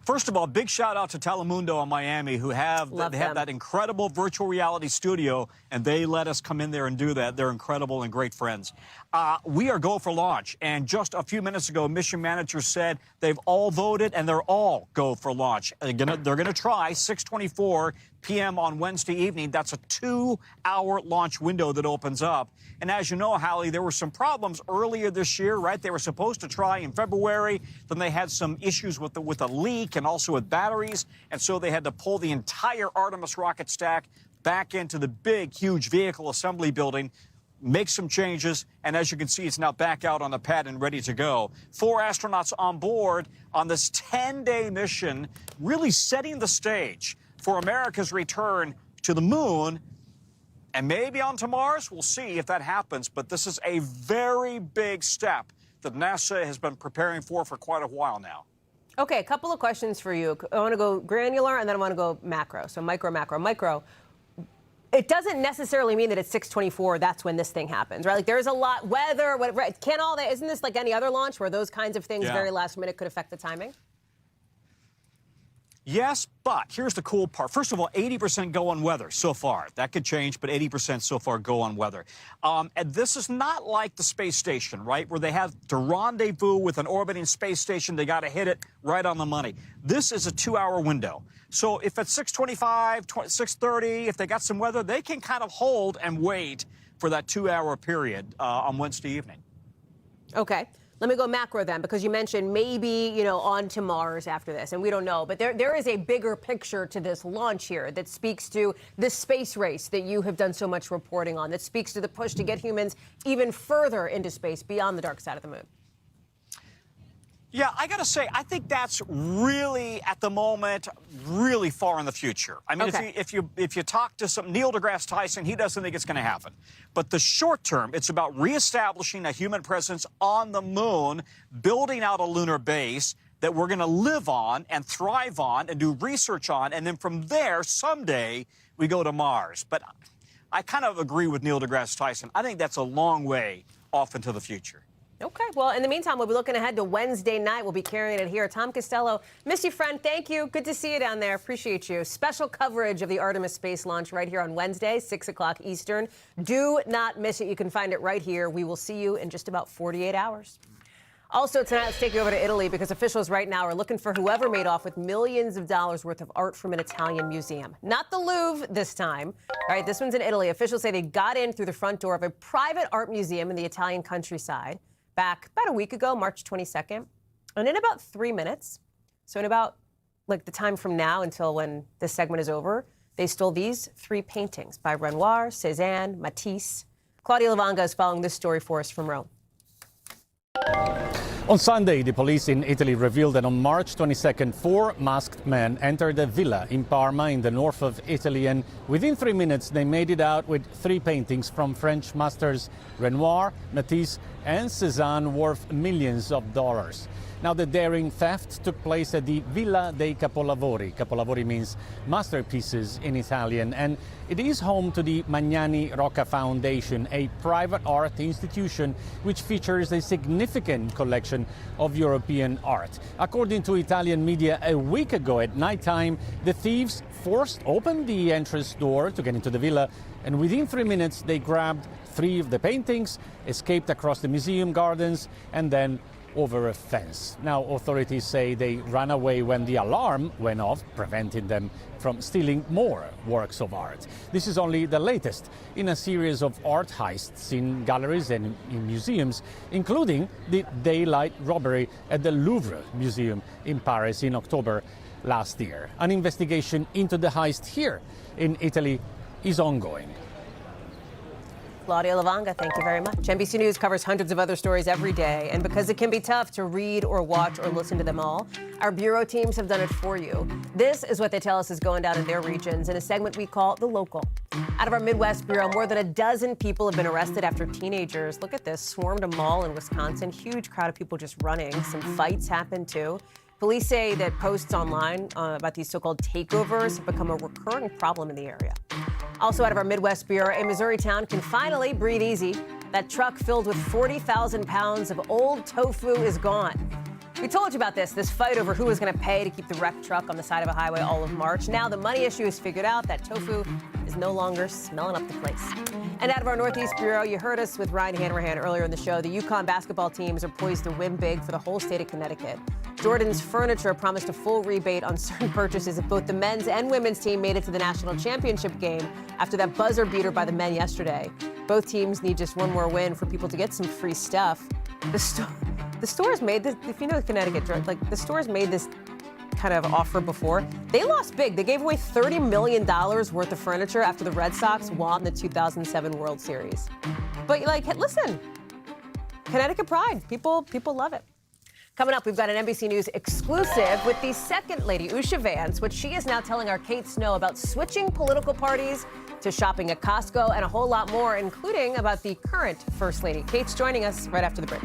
First of all, big shout out to Telemundo in Miami, who have that incredible virtual reality studio, and they let us come in there and do that. They're incredible and great friends. We are go for launch, and just a few minutes ago, mission managers said they've all voted and they're all go for launch. They're gonna try 6:24 p.m. on Wednesday evening. That's a 2-hour launch window that opens up. And as you know, Hallie, there were some problems earlier this year, right? They were supposed to try in February. Then they had some issues with a leak and also with batteries. And so they had to pull the entire Artemis rocket stack back into the big, huge vehicle assembly building, make some changes. And as you can see, it's now back out on the pad and ready to go. 4 astronauts on board on this 10-day mission, really setting the stage for America's return to the moon. And maybe onto Mars. We'll see if that happens. But this is a very big step that NASA has been preparing for quite a while now. Okay, a couple of questions for you. I want to go granular and then I want to go macro. So micro, macro, micro. It doesn't necessarily mean that at 6:24, that's when this thing happens, right? Like there's a lot, weather, whatever. Can all that, isn't this like any other launch where those kinds of things very last minute could affect the timing? Yes, but here's the cool part. First of all, 80% go on weather so far. That could change, but 80% so far go on weather. And this is not like the space station, right, where they have to rendezvous with an orbiting space station. They got to hit it right on the money. This is a 2-hour window. So if at 6:25, 6:30, if they got some weather, they can kind of hold and wait for that 2-hour period on Wednesday evening. Okay. Let me go macro then, because you mentioned maybe, you know, on to Mars after this, and we don't know. But there is a bigger picture to this launch here that speaks to the space race that you have done so much reporting on, that speaks to the push to get humans even further into space beyond the dark side of the moon. Yeah, I got to say, I think that's really, at the moment, really far in the future. I mean, Okay. if you talk to some Neil deGrasse Tyson, he doesn't think it's going to happen. But the short term, it's about reestablishing a human presence on the moon, building out a lunar base that we're going to live on and thrive on and do research on, and then from there, someday, we go to Mars. But I kind of agree with Neil deGrasse Tyson. I think that's a long way off into the future. Okay, well, in the meantime, we'll be looking ahead to Wednesday night. We'll be carrying it here. Tom Costello, miss you, friend. Thank you. Good to see you down there. Appreciate you. Special coverage of the Artemis space launch right here on Wednesday, 6 o'clock Eastern. Do not miss it. You can find it right here. We will see you in just about 48 hours. Also tonight, let's take you over to Italy, because officials right now are looking for whoever made off with millions of dollars worth of art from an Italian museum. Not the Louvre this time. All right, this one's in Italy. Officials say they got in through the front door of a private art museum in the Italian countryside back about a week ago, March 22nd. And in about 3 minutes, so in about like the time from now until when this segment is over, they stole these 3 paintings by Renoir, Cézanne, Matisse. Claudia Lavanga is following this story for us from Rome. On Sunday, the police in Italy revealed that on March 22nd, 4 masked men entered a villa in Parma in the north of Italy, and within 3 minutes they made it out with 3 paintings from French masters Renoir, Matisse and Cézanne worth millions of dollars. Now, the daring theft took place at the Villa dei Capolavori. Capolavori means masterpieces in Italian, and it is home to the Magnani Rocca Foundation, a private art institution which features a significant collection of European art. According to Italian media, a week ago at nighttime, the thieves forced open the entrance door to get into the villa, and within 3 minutes they grabbed 3 of the paintings, escaped across the museum gardens, and then over a fence. Now, authorities say they ran away when the alarm went off, preventing them from stealing more works of art. This is only the latest in a series of art heists in galleries and in museums, including the daylight robbery at the Louvre Museum in Paris in October last year. An investigation into the heist here in Italy is ongoing. Claudia Lavanga, thank you very much. NBC News covers hundreds of other stories every day, and because it can be tough to read or watch or listen to them all, our bureau teams have done it for you. This is what they tell us is going down in their regions in a segment we call The Local. Out of our Midwest bureau, more than a dozen people have been arrested after teenagers, look at this, swarmed a mall in Wisconsin. Huge crowd of people just running. Some fights happened too. Police say that posts online about these so-called takeovers have become a recurring problem in the area. Also out of our Midwest bureau, a Missouri town can finally breathe easy. That truck filled with 40,000 pounds of old tofu is gone. We told you about this fight over who was going to pay to keep the wrecked truck on the side of a highway all of March. Now the money issue is figured out. That tofu is no longer smelling up the place. And out of our Northeast bureau, you heard us with Ryan Hanrahan earlier in the show. The UConn basketball teams are poised to win big for the whole state of Connecticut. Jordan's Furniture promised a full rebate on certain purchases if both the men's and women's team made it to the national championship game after that buzzer beater by the men yesterday. Both teams need just one more win for people to get some free stuff. The store's made this, if you know Connecticut, like the store's made this kind of offer before. They lost big. They gave away $30 million worth of furniture after the Red Sox won the 2007 World Series. But like, listen, Connecticut pride, people love it. Coming up, we've got an NBC News exclusive with the second lady, Usha Vance, which she is now telling our Kate Snow about switching political parties to shopping at Costco and a whole lot more, including about the current First Lady. Kate's joining us right after the break.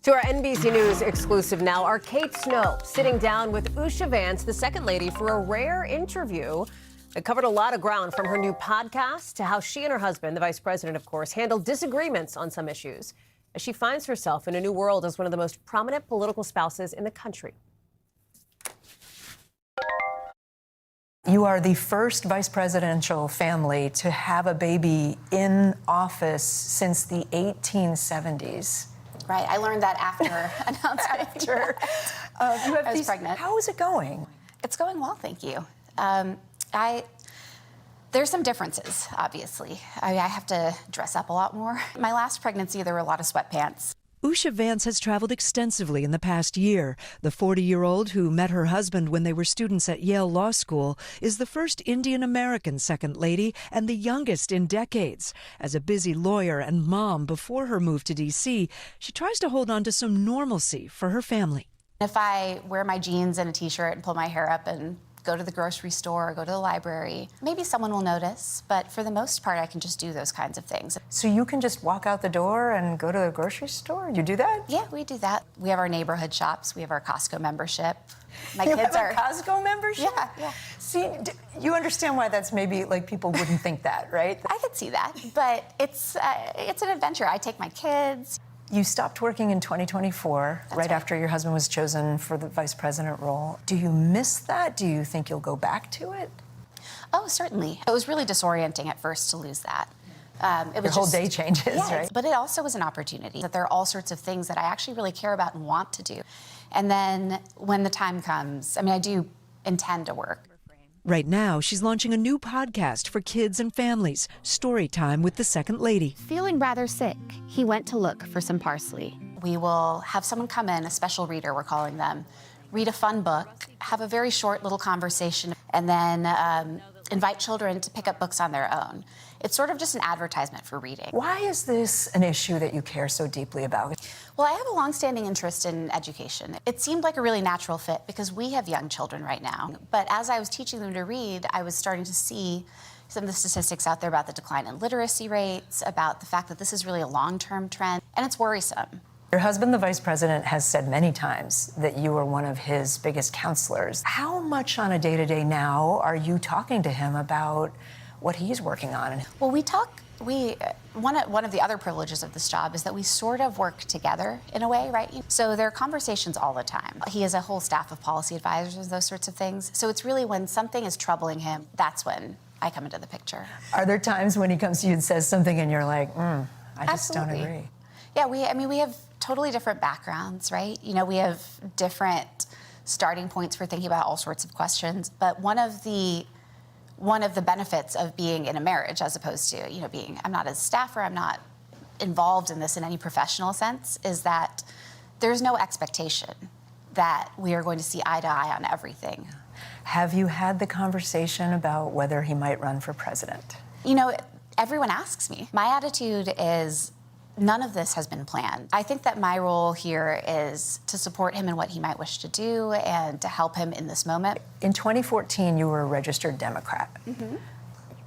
To our NBC News exclusive now, our Kate Snow sitting down with Usha Vance, the second lady, for a rare interview. It covered a lot of ground, from her new podcast to how she and her husband, the vice president, of course, handled disagreements on some issues. as she finds herself in a new world as one of the most prominent political spouses in the country. You are the first vice presidential family to have a baby in office since the 1870s. Right, I learned that after announcement. I was pregnant. How is it going? It's going well, thank you. There's some differences, obviously. I have to dress up a lot more. My last pregnancy, there were a lot of sweatpants. Usha Vance has traveled extensively in the past year. The 40-year-old who met her husband when they were students at Yale Law School is the first Indian-American second lady and the youngest in decades. As a busy lawyer and mom before her move to D.C., she tries to hold on to some normalcy for her family. If I wear my jeans and a t-shirt and pull my hair up and go to the grocery store or go to the library, maybe someone will notice, but for the most part, I can just do those kinds of things. So you can just walk out the door and go to the grocery store? You do that? Yeah, we do that. We have our neighborhood shops. We have our Costco membership. My you kids have a Costco membership? Yeah. See, you understand why that's maybe, like, people wouldn't think that, right? I could see that, but it's an adventure. I take my kids. You stopped working in 2024, right after your husband was chosen for the vice president role. Do you miss that? Do you think you'll go back to it? Oh, certainly. It was really disorienting at first to lose that. Your whole day changes, right? But it also was an opportunity, that there are all sorts of things that I actually really care about and want to do. And then when the time comes, I mean, I do intend to work. Right now, she's launching a new podcast for kids and families, Story Time with the Second Lady. Feeling rather sick, he went to look for some parsley. We will have someone come in, a special reader, we're calling them, read a fun book, have a very short little conversation, and then invite children to pick up books on their own. It's sort of just an advertisement for reading. Why is this an issue that you care so deeply about? Well, I have a longstanding interest in education. It seemed like a really natural fit because we have young children right now. But as I was teaching them to read, I was starting to see some of the statistics out there about the decline in literacy rates, about the fact that this is really a long-term trend, and it's worrisome. Your husband, the vice president, has said many times that you were one of his biggest counselors. How much on a day-to-day now are you talking to him about what he's working on? Well, one of the other privileges of this job is that we sort of work together in a way, right? So there are conversations all the time. He has a whole staff of policy advisors and those sorts of things. So it's really when something is troubling him, that's when I come into the picture. Are there times when he comes to you and says something and you're like, I just Absolutely. don't agree? Yeah, we have totally different backgrounds, right? You know, we have different starting points for thinking about all sorts of questions. But one of the benefits of being in a marriage, as opposed to, I'm not a staffer, I'm not involved in this in any professional sense, is that there's no expectation that we are going to see eye to eye on everything. Have you had the conversation about whether he might run for president? Everyone asks me. My attitude is none of this has been planned. I think that my role here is to support him in what he might wish to do and to help him in this moment. In 2014, you were a registered Democrat. Mm-hmm.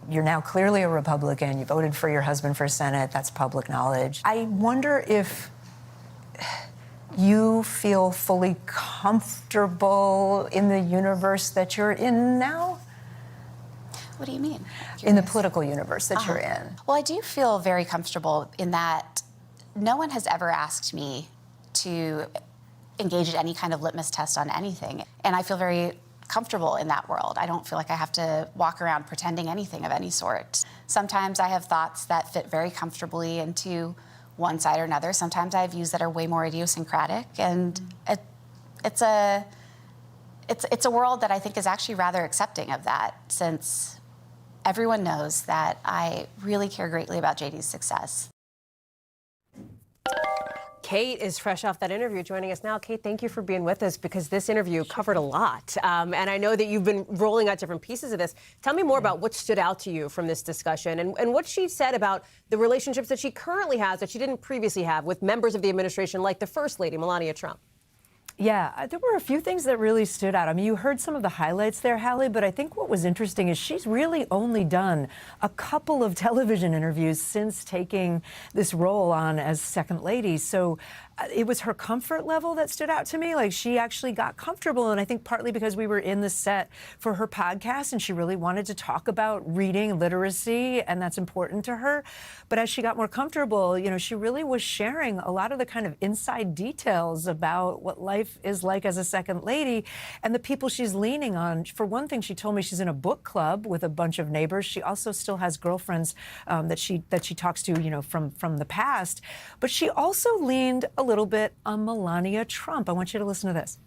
You're now clearly a Republican. You voted for your husband for Senate. That's public knowledge. I wonder if you feel fully comfortable in the universe that you're in now? What do you mean? In the political universe that you're in. Well, I do feel very comfortable in that no one has ever asked me to engage in any kind of litmus test on anything. And I feel very comfortable in that world. I don't feel like I have to walk around pretending anything of any sort. Sometimes I have thoughts that fit very comfortably into one side or another. Sometimes I have views that are way more idiosyncratic. And it's a world that I think is actually rather accepting of that, since everyone knows that I really care greatly about JD's success. Kate is fresh off that interview joining us now. Kate, thank you for being with us, because this interview covered a lot. And I know that you've been rolling out different pieces of this. Tell me more about what stood out to you from this discussion and what she said about the relationships that she currently has that she didn't previously have with members of the administration like the First Lady, Melania Trump. Yeah, there were a few things that really stood out. I mean, you heard some of the highlights there, Hallie, but I think what was interesting is she's really only done a couple of television interviews since taking this role on as Second Lady. So it was her comfort level that stood out to me. Like, she actually got comfortable, and I think partly because we were in the set for her podcast, and she really wanted to talk about reading literacy, and that's important to her. But as she got more comfortable, you know, she really was sharing a lot of the kind of inside details about what life is like as a second lady and the people she's leaning on. For one thing, she told me she's in a book club with a bunch of neighbors. She also still has girlfriends that she talks to, you know, from the past. But she also leaned a little bit on Melania Trump. I want you to listen to this.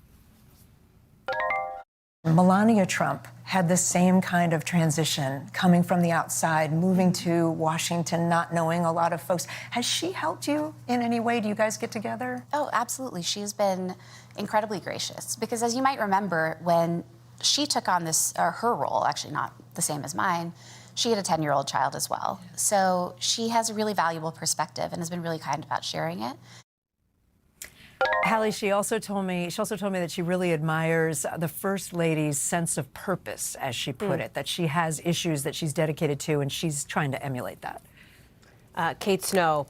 Melania Trump had the same kind of transition, coming from the outside, moving to Washington, not knowing a lot of folks. Has she helped you in any way? Do you guys get together? Oh, absolutely. She's been incredibly gracious because, as you might remember, when she took on this, her role, actually not the same as mine, she had a 10-year-old child as well. So she has a really valuable perspective and has been really kind about sharing it. Hallie, she also told me that she really admires the First Lady's sense of purpose, as she put it, that she has issues that she's dedicated to, and she's trying to emulate that. Kate Snow,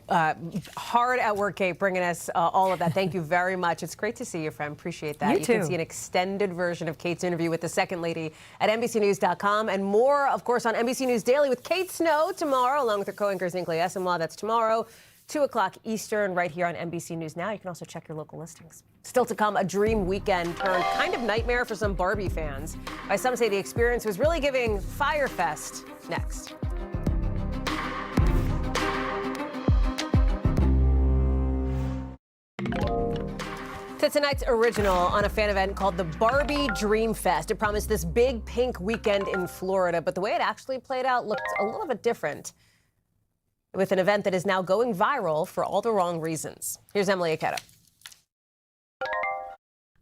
hard at work, Kate, bringing us all of that. Thank you very much. It's great to see you, friend. Appreciate that. You too. Can see an extended version of Kate's interview with the Second Lady at NBCNews.com, and more, of course, on NBC News Daily with Kate Snow tomorrow, along with her co-anchor Zinkley Esimwa. That's tomorrow, 2 o'clock Eastern, right here on NBC News Now. You can also check your local listings. Still to come, a dream weekend turned kind of nightmare for some Barbie fans. By some say the experience was really giving Fyre Fest. Next. To tonight's original on a fan event called the Barbie Dream Fest. It promised this big pink weekend in Florida, but the way it actually played out looked a little bit different, with an event that is now going viral for all the wrong reasons. Here's Emily Aketa.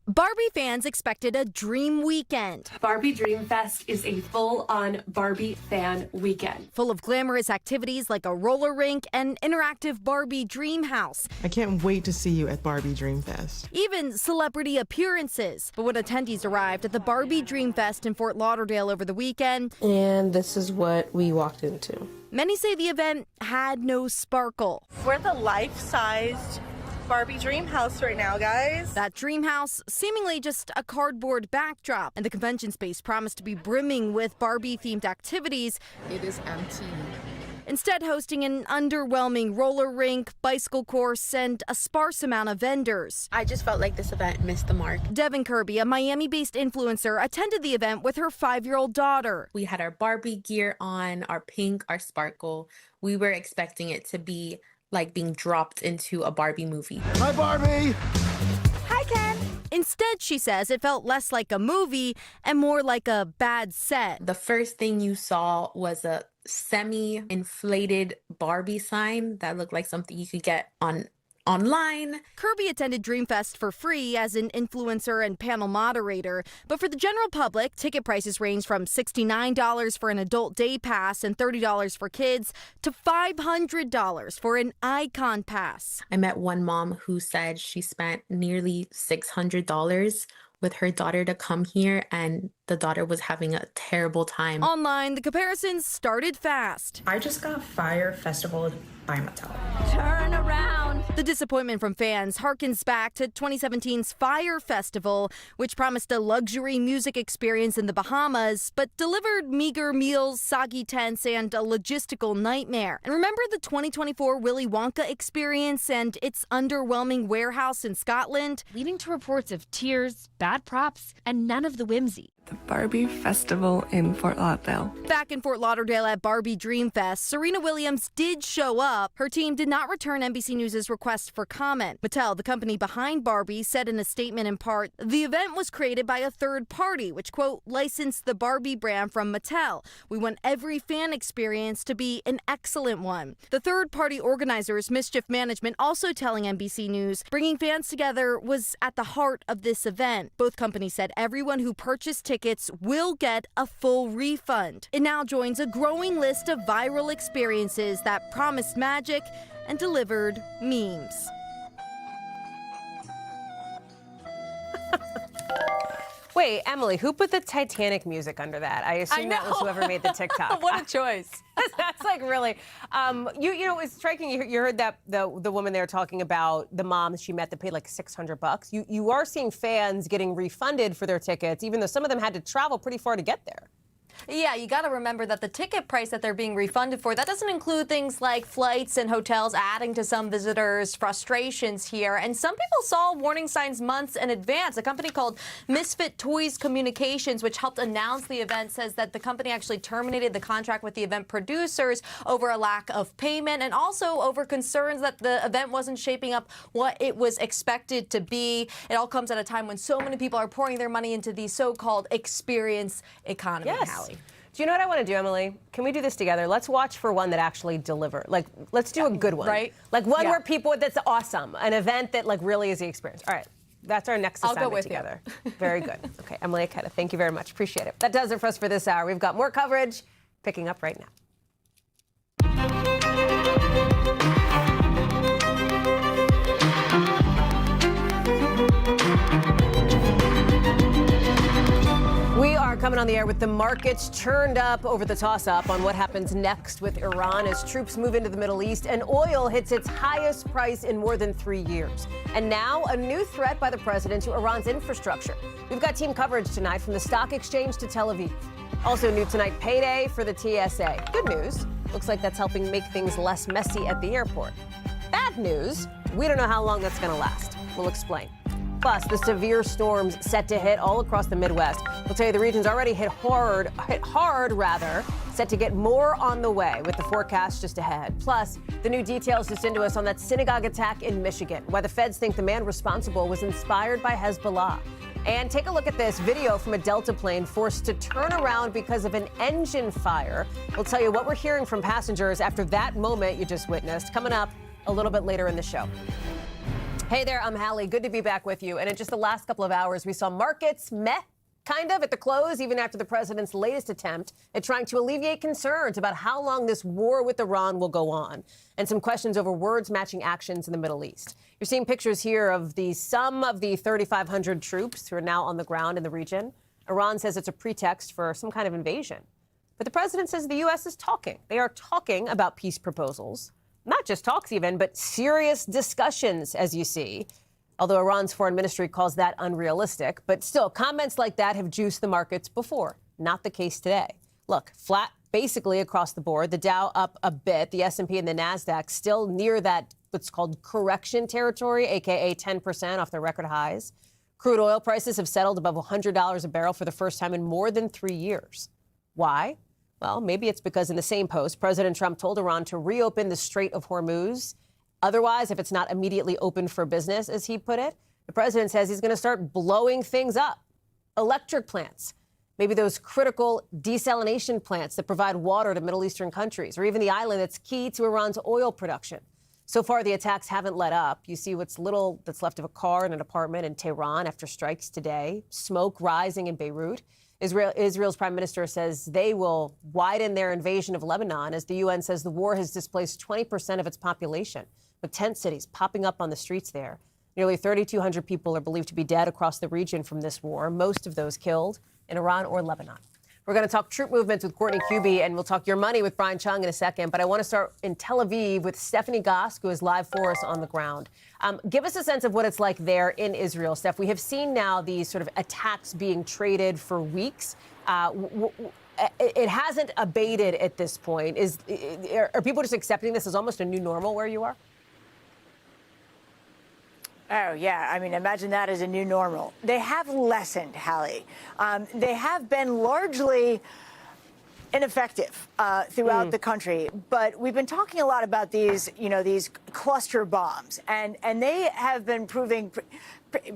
Barbie fans expected a dream weekend. Barbie Dream Fest is a full-on Barbie fan weekend. Full of glamorous activities like a roller rink and interactive Barbie dream house. I can't wait to see you at Barbie Dream Fest. Even celebrity appearances. But when attendees arrived at the Barbie Dream Fest in Fort Lauderdale over the weekend, And this is what we walked into. many say the event had no sparkle. We're the life-sized Barbie dream house right now, guys. That dream house seemingly just a cardboard backdrop, and the convention space promised to be brimming with Barbie-themed activities. It is empty. Instead, hosting an underwhelming roller rink, bicycle course, and a sparse amount of vendors. I just felt like this event missed the mark. Devin Kirby, a Miami-based influencer, attended the event with her 5-year-old daughter. We had our Barbie gear on, our pink, our sparkle. We were expecting it to be like being dropped into a Barbie movie. Hi, Barbie! Hi, Ken! Instead, she says, it felt less like a movie and more like a bad set. The first thing you saw was a semi-inflated Barbie sign that looked like something you could get online. Kirby attended Dreamfest for free as an influencer and panel moderator, but for the general public, ticket prices range from $69 for an adult day pass and $30 for kids to $500 for an icon pass. I met one mom who said she spent nearly $600 with her daughter to come here, and the daughter was having a terrible time. Online, the comparisons started fast. I just got Fyre Festival by Mattel. Turn around. The disappointment from fans harkens back to 2017's Fyre Festival, which promised a luxury music experience in the Bahamas, but delivered meager meals, soggy tents, and a logistical nightmare. And remember the 2024 Willy Wonka experience and its underwhelming warehouse in Scotland? Leading to reports of tears, bad props, and none of the whimsy. The Barbie Festival in Fort Lauderdale. Back in Fort Lauderdale at Barbie Dream Fest, Serena Williams did show up. Her team did not return NBC News' request for comment. Mattel, the company behind Barbie, said in a statement in part, the event was created by a third party, which, quote, licensed the Barbie brand from Mattel. We want every fan experience to be an excellent one. The third party organizers, Mischief Management, also telling NBC News, bringing fans together was at the heart of this event. Both companies said everyone who purchased tickets will get a full refund. It now joins a growing list of viral experiences that promised magic and delivered memes. Wait, Emily, who put the Titanic music under that? I assume that was whoever made the TikTok. What a choice. That's like really, you know, it's striking. You heard that the woman there talking about the moms she met that paid like $600. You are seeing fans getting refunded for their tickets, even though some of them had to travel pretty far to get there. Yeah, you got to remember that the ticket price that they're being refunded for, that doesn't include things like flights and hotels, adding to some visitors' frustrations here. And some people saw warning signs months in advance. A company called Misfit Toys Communications, which helped announce the event, says that the company actually terminated the contract with the event producers over a lack of payment and also over concerns that the event wasn't shaping up what it was expected to be. It all comes at a time when so many people are pouring their money into the so-called experience economy. Yes. Hallie. Do you know what I want to do, Emily? Can we do this together? Let's watch for one that actually delivered. Like, let's do a good one. Right? Like one where people, that's awesome. An event that like really is the experience. All right. That's our next assignment I'll go with together. Very good. Okay, Emily Aketa, thank you very much. Appreciate it. That does it for us for this hour. We've got more coverage picking up right now. We are coming on the air with the markets churned up over the toss-up on what happens next with Iran as troops move into the Middle East and oil hits its highest price in more than 3 years. And now a new threat by the president to Iran's infrastructure. We've got team coverage tonight from the stock exchange to Tel Aviv. Also new tonight, payday for the TSA. Good news. Looks like that's helping make things less messy at the airport. Bad news. We don't know how long that's going to last. We'll explain. Plus, the severe storms set to hit all across the Midwest. We'll tell you the region's already hit hard, set to get more on the way with the forecast just ahead. Plus, the new details just into us on that synagogue attack in Michigan, why the feds think the man responsible was inspired by Hezbollah. And take a look at this video from a Delta plane forced to turn around because of an engine fire. We'll tell you what we're hearing from passengers after that moment you just witnessed, coming up a little bit later in the show. Hey there, I'm Hallie. Good to be back with you. And in just the last couple of hours, we saw markets kind of at the close, even after the president's latest attempt at trying to alleviate concerns about how long this war with Iran will go on, and some questions over words matching actions in the Middle East. You're seeing pictures here of some of the 3,500 troops who are now on the ground in the region. Iran says it's a pretext for some kind of invasion. But the president says the U.S. is talking. They are talking about peace proposals. Not just talks even, but serious discussions, as you see. Although Iran's foreign ministry calls that unrealistic. But still, comments like that have juiced the markets before. Not the case today. Look, flat basically across the board. The Dow up a bit. The S&P and the NASDAQ still near that what's called correction territory, a.k.a. 10% off their record highs. Crude oil prices have settled above $100 a barrel for the first time in more than 3 years. Why? Well, maybe it's because in the same post, President Trump told Iran to reopen the Strait of Hormuz. Otherwise, if it's not immediately open for business, as he put it, the president says he's going to start blowing things up. Electric plants, maybe those critical desalination plants that provide water to Middle Eastern countries, or even the island that's key to Iran's oil production. So far, the attacks haven't let up. You see what's little that's left of a car in an apartment in Tehran after strikes today, smoke rising in Beirut. Israel's prime minister says they will widen their invasion of Lebanon as the UN says the war has displaced 20% of its population, with tent cities popping up on the streets there. Nearly 3,200 people are believed to be dead across the region from this war, most of those killed in Iran or Lebanon. We're going to talk troop movements with Courtney Cubie, and we'll talk your money with Brian Chung in a second. But I want to start in Tel Aviv with Stephanie Gosk, who is live for us on the ground. Give us a sense of what it's like there in Israel, Steph. We have seen now these sort of attacks being traded for weeks. It hasn't abated at this point. Are people just accepting this as almost a new normal where you are? Oh, yeah. I mean, imagine that as a new normal. They have lessened, Hallie. They have been largely ineffective throughout the country. But we've been talking a lot about these, these cluster bombs. And they have been proving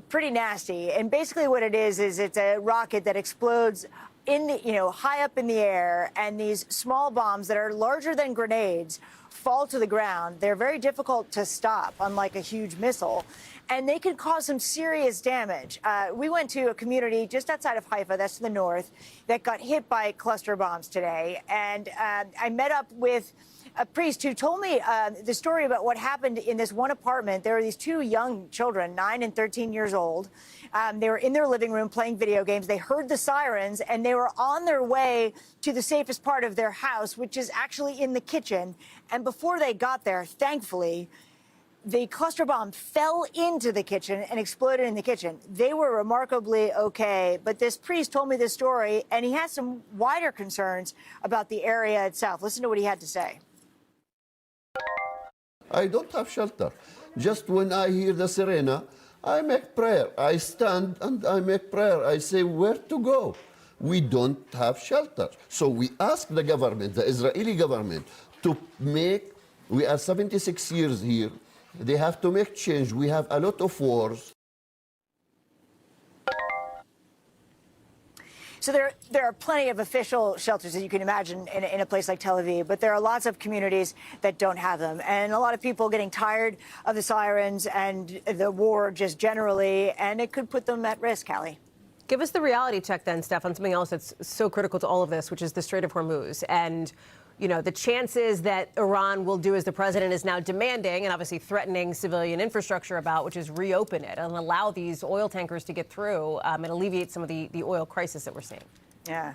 pretty nasty. And basically what it is it's a rocket that explodes in the, high up in the air. And these small bombs that are larger than grenades fall to the ground. They're very difficult to stop, unlike a huge missile. And they can cause some serious damage. We went to a community just outside of Haifa, that's to the north, that got hit by cluster bombs today. And I met up with a priest who told me the story about what happened in this one apartment. There were these two young children, 9 and 13 years old. They were in their living room playing video games. They heard the sirens, and they were on their way to the safest part of their house, which is actually in the kitchen. And before they got there, thankfully, the cluster bomb fell into the kitchen and exploded in the kitchen. They were remarkably okay, but this priest told me this story, and he has some wider concerns about the area itself. Listen to what he had to say. I don't have shelter. Just when I hear the sirena, I make prayer. I stand and I make prayer. I say where to go. We don't have shelter. So we ask the government, the Israeli government, to make, we are 76 years here. They have to make change. We have a lot of wars. So there are plenty of official shelters, as you can imagine, in a place like Tel Aviv, but there are lots of communities that don't have them. And a lot of people getting tired of the sirens and the war just generally, and it could put them at risk, Hallie. Give us the reality check then, Steph, on something else that's so critical to all of this, which is the Strait of Hormuz. And, you know, the chances that Iran will do as the president is now demanding and obviously threatening civilian infrastructure about, which is reopen it and allow these oil tankers to get through and alleviate some of the oil crisis that we're seeing. Yeah.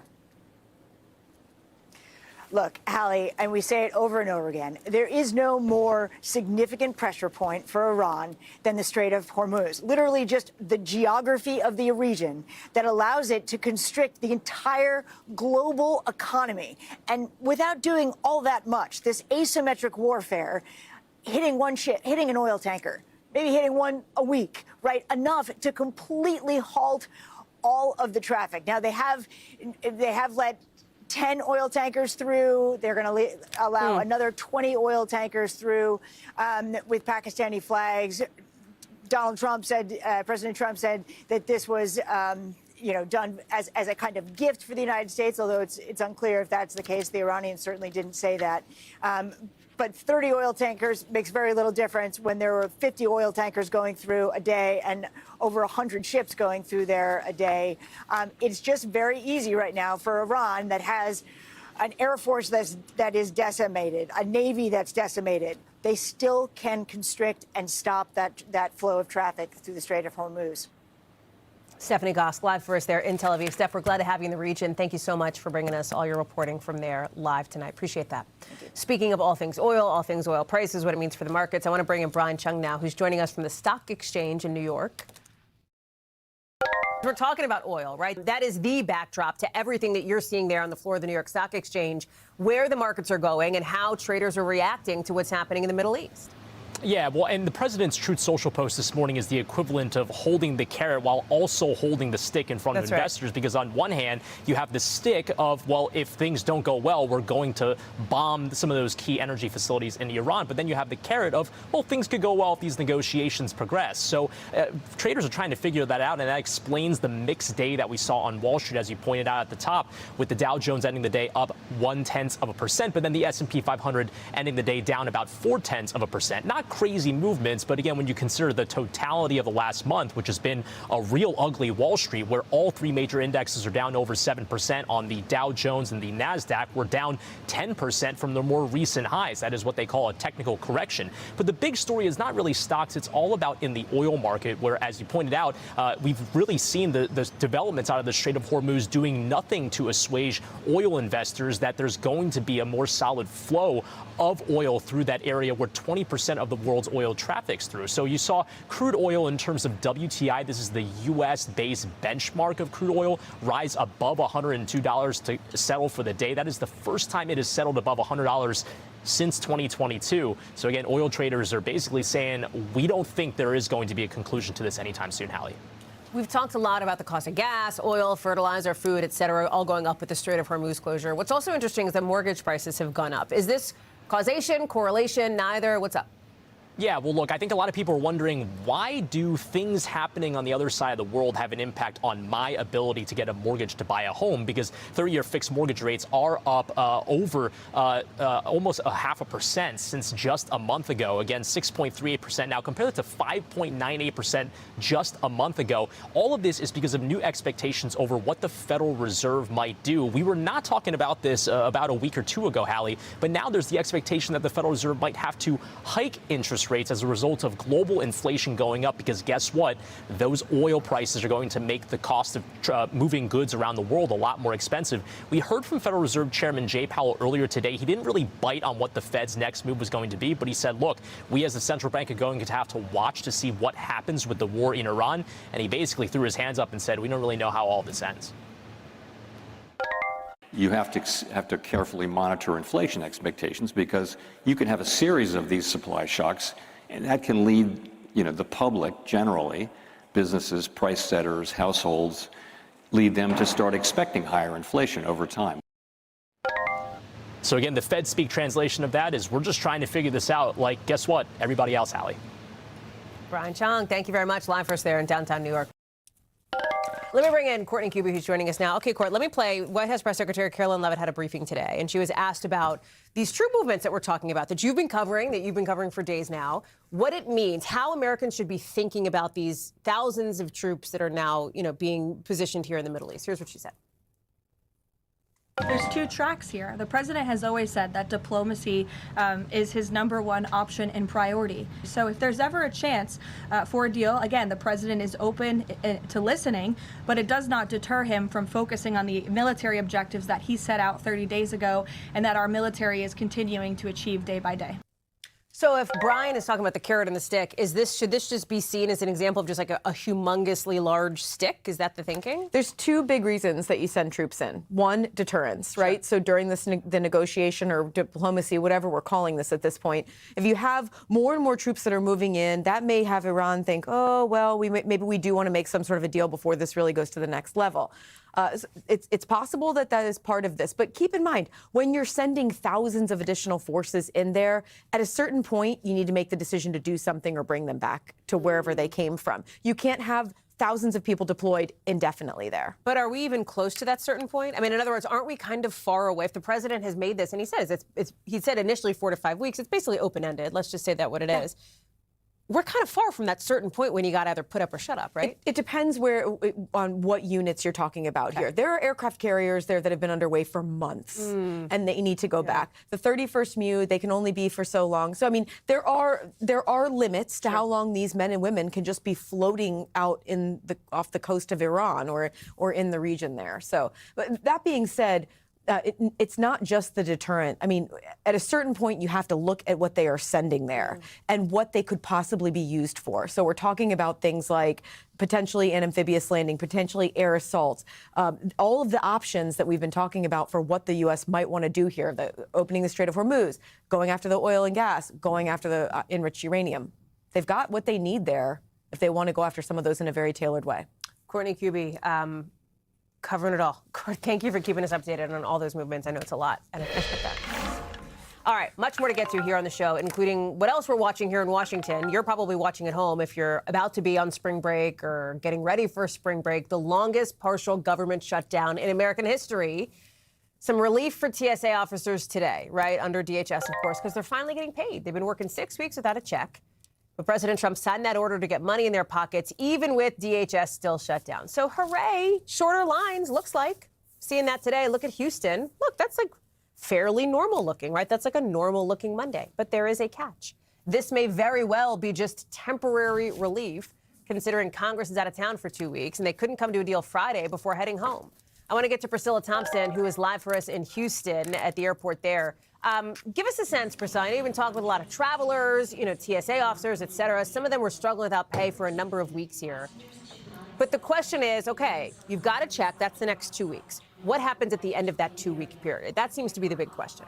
Look, Hallie, and we say it over and over again, there is no more significant pressure point for Iran than the Strait of Hormuz. Literally just the geography of the region that allows it to constrict the entire global economy. And without doing all that much, this asymmetric warfare, hitting one ship, hitting an oil tanker, maybe hitting one a week, right? Enough to completely halt all of the traffic. Now, they have let 10 oil tankers through. They're going to allow another 20 oil tankers through with Pakistani flags. President Trump said that this was, done as a kind of gift for the United States, although it's unclear if that's the case. The Iranians certainly didn't say that. But 30 oil tankers makes very little difference when there were 50 oil tankers going through a day and over 100 ships going through there a day. It's just very easy right now for Iran, that has an air force that is decimated, a navy that's decimated. They still can constrict and stop that flow of traffic through the Strait of Hormuz. Stephanie Gosk, live for us there in Tel Aviv. Steph, we're glad to have you in the region. Thank you so much for bringing us all your reporting from there live tonight. Appreciate that. Speaking of all things oil prices, what it means for the markets, I want to bring in Brian Chung now, who's joining us from the Stock Exchange in New York. We're talking about oil, right? That is the backdrop to everything that you're seeing there on the floor of the New York Stock Exchange, where the markets are going and how traders are reacting to what's happening in the Middle East. Yeah, well, and the president's Truth Social post this morning is the equivalent of holding the carrot while also holding the stick in front of investors. Right. Because on one hand, you have the stick of, well, if things don't go well, we're going to bomb some of those key energy facilities in Iran. But then you have the carrot of, well, things could go well if these negotiations progress. So traders are trying to figure that out, and that explains the mixed day that we saw on Wall Street, as you pointed out at the top, with the Dow Jones ending the day up 0.1%, but then the S&P 500 ending the day down about 0.4%. Not crazy movements, but again, when you consider the totality of the last month, which has been a real ugly Wall Street, where all three major indexes are down over 7%. On the Dow Jones and the NASDAQ, we're down 10% from the more recent highs. That is what they call a technical correction. But the big story is not really stocks. It's all about in the oil market, where, as you pointed out, we've really seen the developments out of the Strait of Hormuz doing nothing to assuage oil investors, that there's going to be a more solid flow of oil through that area where 20% of the world's oil traffics through. So you saw crude oil in terms of WTI, this is the U.S.-based benchmark of crude oil, rise above $102 to settle for the day. That is the first time it has settled above $100 since 2022. So again, oil traders are basically saying, we don't think there is going to be a conclusion to this anytime soon, Hallie. We've talked a lot about the cost of gas, oil, fertilizer, food, et cetera, all going up with the Strait of Hormuz closure. What's also interesting is that mortgage prices have gone up. Is this causation, correlation, neither? What's up? Yeah, well, look, I think a lot of people are wondering, why do things happening on the other side of the world have an impact on my ability to get a mortgage to buy a home? Because 30-year fixed mortgage rates are up over almost 0.5% since just a month ago. Again, 6.38% now. Compare that to 5.98% just a month ago. All of this is because of new expectations over what the Federal Reserve might do. We were not talking about this about a week or two ago, Hallie, but now there's the expectation that the Federal Reserve might have to hike interest rates as a result of global inflation going up, because guess what? Those oil prices are going to make the cost of moving goods around the world a lot more expensive. We heard from Federal Reserve Chairman Jay Powell earlier today. He didn't really bite on what the Fed's next move was going to be, but he said, look, we as the central bank are going to have to watch to see what happens with the war in Iran. And he basically threw his hands up and said, we don't really know how all this ends. You have to carefully monitor inflation expectations, because you can have a series of these supply shocks, and that can lead, the public generally, businesses, price setters, households, lead them to start expecting higher inflation over time. So again, the Fed speak translation of that is, we're just trying to figure this out like, guess what, everybody else, Hallie. Brian Chong, thank you very much. Live for us there in downtown New York. Let me bring in Courtney Kube, who's joining us now. Okay, Court, let me play. White House Press Secretary Carolyn Leavitt had a briefing today, and she was asked about these troop movements that we're talking about, that you've been covering for days now, what it means, how Americans should be thinking about these thousands of troops that are now, being positioned here in the Middle East. Here's what she said. There's two tracks here. The president has always said that diplomacy is his #1 option and priority. So if there's ever a chance for a deal, again, the president is open to listening, but it does not deter him from focusing on the military objectives that he set out 30 days ago and that our military is continuing to achieve day by day. So if Brian is talking about the carrot and the stick, should this just be seen as an example of just like a humongously large stick? Is that the thinking? There's two big reasons that you send troops in. One, deterrence, right? So during the negotiation or diplomacy, whatever we're calling this at this point, if you have more and more troops that are moving in, that may have Iran think, oh, well, maybe we do want to make some sort of a deal before this really goes to the next level. It's possible that is part of this. But keep in mind, when you're sending thousands of additional forces in there, at a certain point, you need to make the decision to do something or bring them back to wherever they came from. You can't have thousands of people deployed indefinitely there. But are we even close to that certain point? I mean, in other words, aren't we kind of far away? If the president has made this, and he says he said initially 4 to 5 weeks, it's basically open-ended. Let's just say that what it is. We're kind of far from that certain point when you got to either put up or shut up, right? It depends on what units you're talking about here. There are aircraft carriers there that have been underway for months, and they need to go back. The 31st MU, they can only be for so long. So, I mean, there are limits to how long these men and women can just be floating out off the coast of Iran or in the region there. So, but that being said, it's not just the deterrent. I mean, at a certain point, you have to look at what they are sending there and what they could possibly be used for. So we're talking about things like potentially an amphibious landing, potentially air assaults, all of the options that we've been talking about for what the U.S. might want to do here, opening the Strait of Hormuz, going after the oil and gas, going after the enriched uranium. They've got what they need there if they want to go after some of those in a very tailored way. Courtney Kube, covering it all. Thank you for keeping us updated on all those movements. I know it's a lot, and I appreciate that. All right, much more to get to here on the show, including what else we're watching here in Washington. You're probably watching at home if you're about to be on spring break or getting ready for spring break. The longest partial government shutdown in American history. Some relief for TSA officers today, right, under DHS, of course, because they're finally getting paid. They've been working 6 weeks without a check. But President Trump signed that order to get money in their pockets, even with DHS still shut down. So hooray, shorter lines, looks like. Seeing that today, look at Houston. Look, that's like fairly normal looking, right? That's like a normal looking Monday. But there is a catch. This may very well be just temporary relief, considering Congress is out of town for 2 weeks, and they couldn't come to a deal Friday before heading home. I want to get to Priscilla Thompson, who is live for us in Houston at the airport there. Give us a sense, Priscilla. I know you've been talking with a lot of travelers, TSA officers, et cetera. Some of them were struggling without pay for a number of weeks here. But the question is, okay, you've got a check. That's the next 2 weeks. What happens at the end of that 2 week period? That seems to be the big question.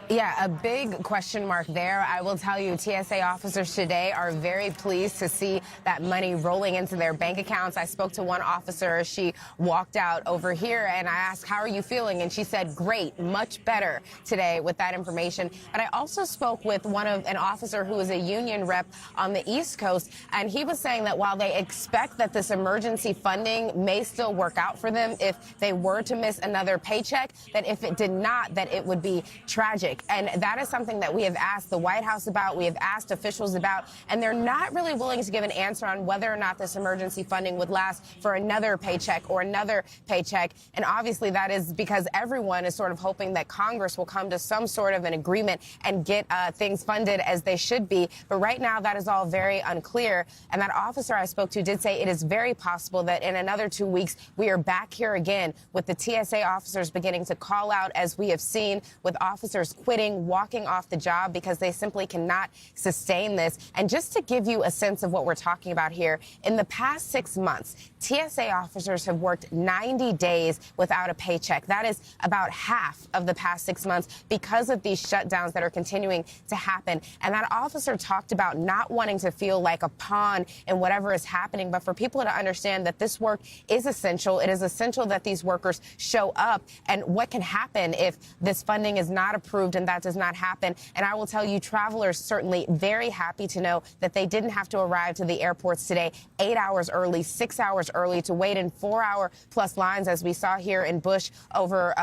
Yeah, a big question mark there. I will tell you, TSA officers today are very pleased to see that money rolling into their bank accounts. I spoke to one officer. She walked out over here, and I asked, how are you feeling? And she said, great, much better today with that information. But I also spoke with an officer who is a union rep on the East Coast, and he was saying that while they expect that this emergency funding may still work out for them if they were to miss another paycheck, that if it did not, that it would be tragic. And that is something that we have asked the White House about, we have asked officials about, and they're not really willing to give an answer on whether or not this emergency funding would last for another paycheck or another paycheck. And obviously that is because everyone is sort of hoping that Congress will come to some sort of an agreement and get things funded as they should be. But right now that is all very unclear. And that officer I spoke to did say it is very possible that in another 2 weeks we are back here again with the TSA officers beginning to call out, as we have seen, with officers quitting, walking off the job because they simply cannot sustain this. And just to give you a sense of what we're talking about here, in the past 6 months, TSA officers have worked 90 days without a paycheck. That is about half of the past 6 months because of these shutdowns that are continuing to happen. And that officer talked about not wanting to feel like a pawn in whatever is happening, but for people to understand that this work is essential. It is essential that these workers show up. And what can happen if this funding is not approved and that does not happen? And I will tell you, travelers certainly very happy to know that they didn't have to arrive to the airports today 8 hours early, 6 hours early, to wait in 4-hour-plus lines, as we saw here in Bush over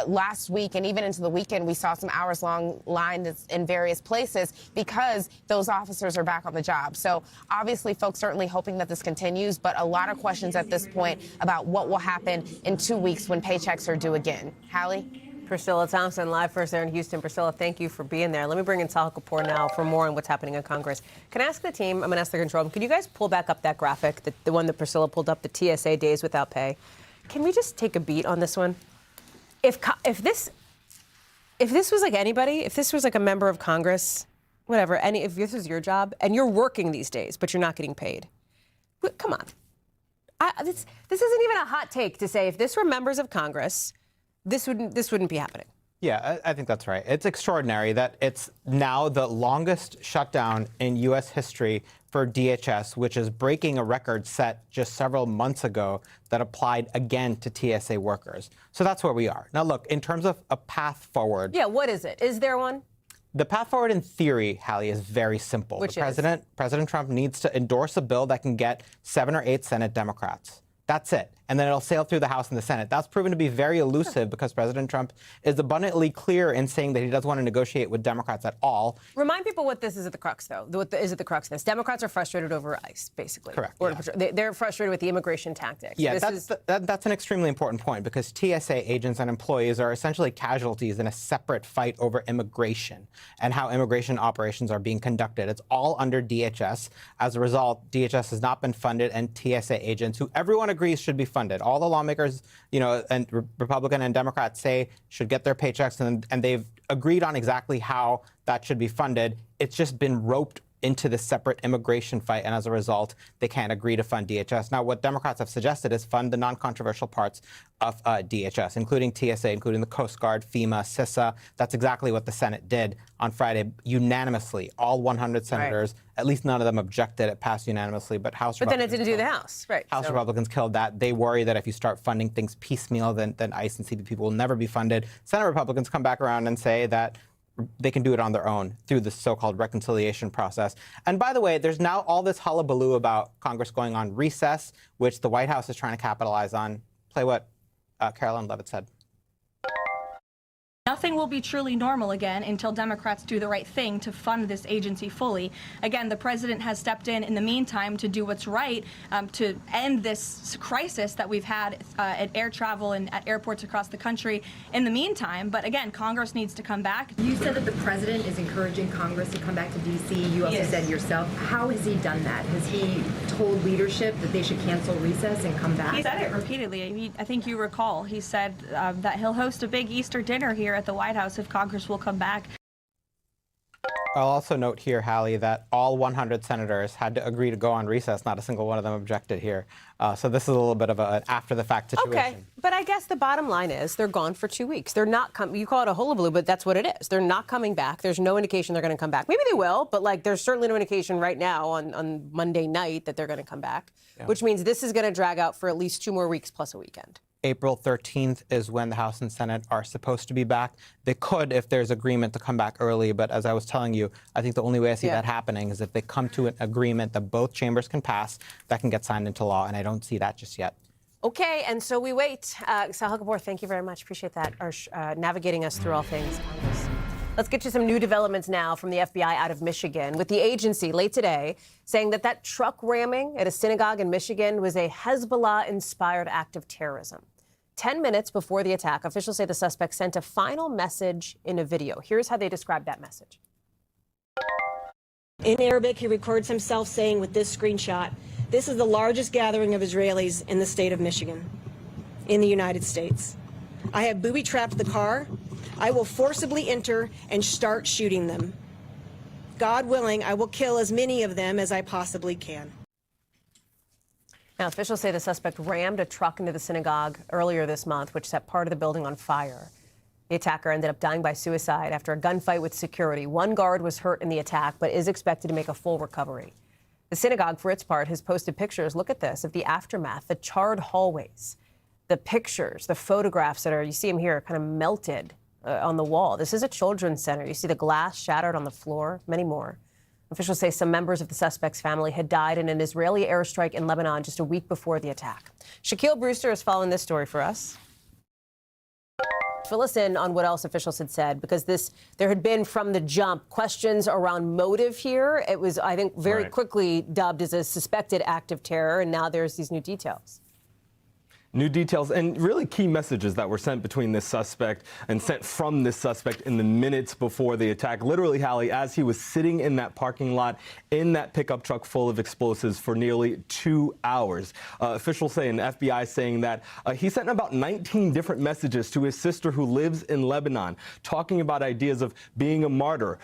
last week, and even into the weekend. We saw some hours-long lines in various places because those officers are back on the job. So obviously, folks certainly hoping that this continues, but a lot of questions at this point about what will happen in 2 weeks when paychecks are due again. Hallie? Priscilla Thompson, live for us there in Houston. Priscilla, thank you for being there. Let me bring in Sahil Kapoor now for more on what's happening in Congress. Can I ask the team, I'm going to ask the control room, could you guys pull back up that graphic, the one that Priscilla pulled up, the TSA days without pay? Can we just take a beat on this one? If this was like anybody, if this was like a member of Congress, whatever, if this was your job and you're working these days, but you're not getting paid, come on. This isn't even a hot take to say if this were members of Congress, this wouldn't be happening. Yeah, I think that's right. It's extraordinary that it's now the longest shutdown in U.S. history for DHS, which is breaking a record set just several months ago that applied again to TSA workers. So that's where we are. Now, look, in terms of a path forward. Yeah, what is it? Is there one? The path forward in theory, Hallie, is very simple. President Trump needs to endorse a bill that can get 7 or 8 Senate Democrats. That's it. And then it'll sail through the House and the Senate. That's proven to be very elusive because President Trump is abundantly clear in saying that he doesn't want to negotiate with Democrats at all. Remind people what this is at the crux, though. What is at the crux of this? Democrats are frustrated over ICE, basically. Correct. They're frustrated with the immigration tactics. Yeah, that's an extremely important point because TSA agents and employees are essentially casualties in a separate fight over immigration and how immigration operations are being conducted. It's all under DHS. As a result, DHS has not been funded, and TSA agents, who everyone agrees should be funded. All the lawmakers, and Republican and Democrats say should get their paychecks, and they've agreed on exactly how that should be funded. It's just been roped into this separate immigration fight, and as a result, they can't agree to fund DHS. Now, what Democrats have suggested is fund the non-controversial parts of DHS, including TSA, including the Coast Guard, FEMA, CISA. That's exactly what the Senate did on Friday, unanimously. All 100 senators, at least none of them objected. It passed unanimously, but House Republicans... But then it didn't do the House, right? House Republicans killed that. They worry that if you start funding things piecemeal, then ICE and CBP will never be funded. Senate Republicans come back around and say that they can do it on their own through the so-called reconciliation process. And by the way, there's now all this hullabaloo about Congress going on recess, which the White House is trying to capitalize on. Play what Caroline Levitt said. Nothing will be truly normal again until Democrats do the right thing to fund this agency fully. Again, the president has stepped in the meantime to do what's right to end this crisis that we've had at air travel and at airports across the country in the meantime. But again, Congress needs to come back. You said that the president is encouraging Congress to come back to D.C. You also said yourself. How has he done that? Has he told leadership that they should cancel recess and come back? He said it repeatedly. I think you recall. He said that he'll host a big Easter dinner here at the White House if Congress will come back. I'll also note here, Hallie, that all 100 senators had to agree to go on recess. Not a single one of them objected here. So this is a little bit of an after-the-fact situation. Okay, but I guess the bottom line is they're gone for 2 weeks. They're not coming. You call it a hullabaloo, but that's what it is. They're not coming back. There's no indication they're going to come back. Maybe they will, but like there's certainly no indication right now on Monday night that they're going to come back, which means this is going to drag out for at least 2 more weeks plus a weekend. April 13th is when the House and Senate are supposed to be back. They could, if there's agreement, to come back early. But as I was telling you, I think the only way I see that happening is if they come to an agreement that both chambers can pass, that can get signed into law. And I don't see that just yet. Okay, and so we wait. Sahil Kapoor, thank you very much. Appreciate that, navigating us through all things Congress. Let's get you some new developments now from the FBI out of Michigan, with the agency late today saying that that truck ramming at a synagogue in Michigan was a Hezbollah-inspired act of terrorism. 10 minutes before the attack, officials say the suspect sent a final message in a video. Here's how they described that message. In Arabic, he records himself saying with this screenshot, "This is the largest gathering of Israelis in the state of Michigan, in the United States. I have booby-trapped the car. I will forcibly enter and start shooting them. God willing, I will kill as many of them as I possibly can." Now, officials say the suspect rammed a truck into the synagogue earlier this month, which set part of the building on fire. The attacker ended up dying by suicide after a gunfight with security. One guard was hurt in the attack, but is expected to make a full recovery. The synagogue, for its part, has posted pictures, look at this, of the aftermath, the charred hallways, the pictures, the photographs that are, you see them here, kind of melted on the wall. This is a children's center. You see the glass shattered on the floor, many more. Officials say some members of the suspect's family had died in an Israeli airstrike in Lebanon just a week before the attack. Shaquille Brewster is following this story for us. Fill us in on what else officials had said, because there had been from the jump questions around motive here. It was, I think, very quickly dubbed as a suspected act of terror, and now there's these new details. New details and really key messages that were sent between this suspect and sent from this suspect in the minutes before the attack. Literally, Hallie, as he was sitting in that parking lot in that pickup truck full of explosives for nearly 2 hours. Officials say, and FBI saying that he sent about 19 different messages to his sister who lives in Lebanon, talking about ideas of being a martyr,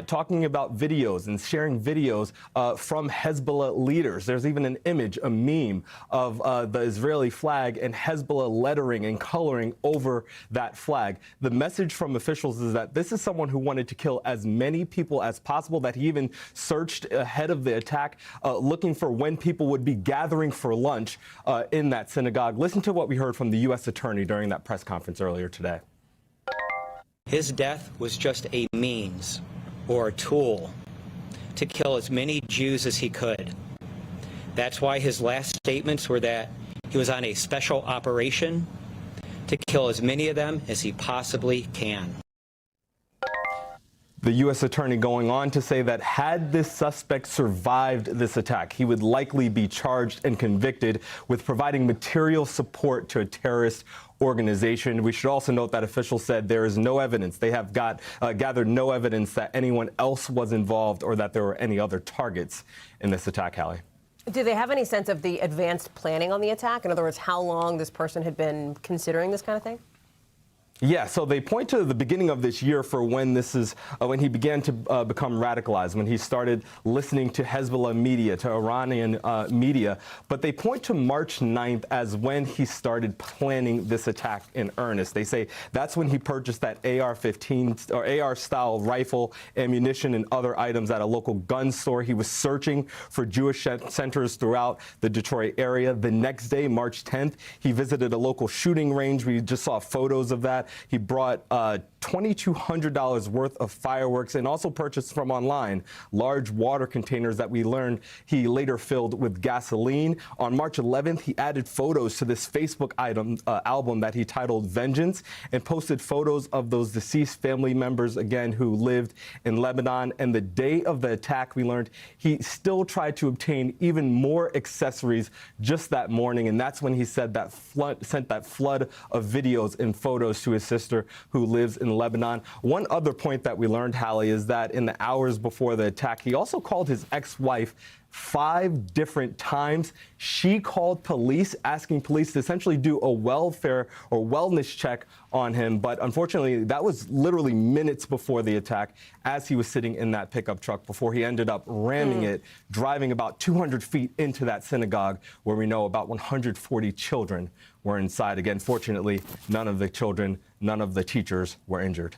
talking about videos and sharing videos from Hezbollah leaders. There's even an image, a meme of the Israeli flag and Hezbollah lettering and coloring over that flag. The message from officials is that this is someone who wanted to kill as many people as possible, that he even searched ahead of the attack, looking for when people would be gathering for lunch in that synagogue. Listen to what we heard from the U.S. attorney during that press conference earlier today. His death was just a means or a tool to kill as many Jews as he could. That's why his last statements were that he was on a special operation to kill as many of them as he possibly can. The U.S. attorney going on to say that had this suspect survived this attack, he would likely be charged and convicted with providing material support to a terrorist organization. We should also note that officials said there is no evidence. They have gathered no evidence that anyone else was involved or that there were any other targets in this attack, Hallie. Do they have any sense of the advanced planning on the attack? In other words, how long this person had been considering this kind of thing? Yeah, so they point to the beginning of this year for when when he began to become radicalized, when he started listening to Hezbollah media, to Iranian media. But they point to March 9th as when he started planning this attack in earnest. They say that's when he purchased that AR-15 or AR-style rifle, ammunition, and other items at a local gun store. He was searching for Jewish centers throughout the Detroit area. The next day, March 10th, he visited a local shooting range. We just saw photos of that. He brought $2,200 worth of fireworks and also purchased from online large water containers that we learned he later filled with gasoline. On March 11th, he added photos to this Facebook album that he titled Vengeance and posted photos of those deceased family members, again, who lived in Lebanon. And the day of the attack, we learned he still tried to obtain even more accessories just that morning. And that's when he said that sent that flood of videos and photos to his sister who lives in Lebanon. One other point that we learned, Hallie, is that in the hours before the attack, he also called his ex-wife 5 different times. She called police, asking police to essentially do a welfare or wellness check on him. But unfortunately, that was literally minutes before the attack, as he was sitting in that pickup truck, before he ended up ramming it, driving about 200 feet into that synagogue, where we know about 140 children were inside. Again, fortunately, none of the children, none of the teachers were injured.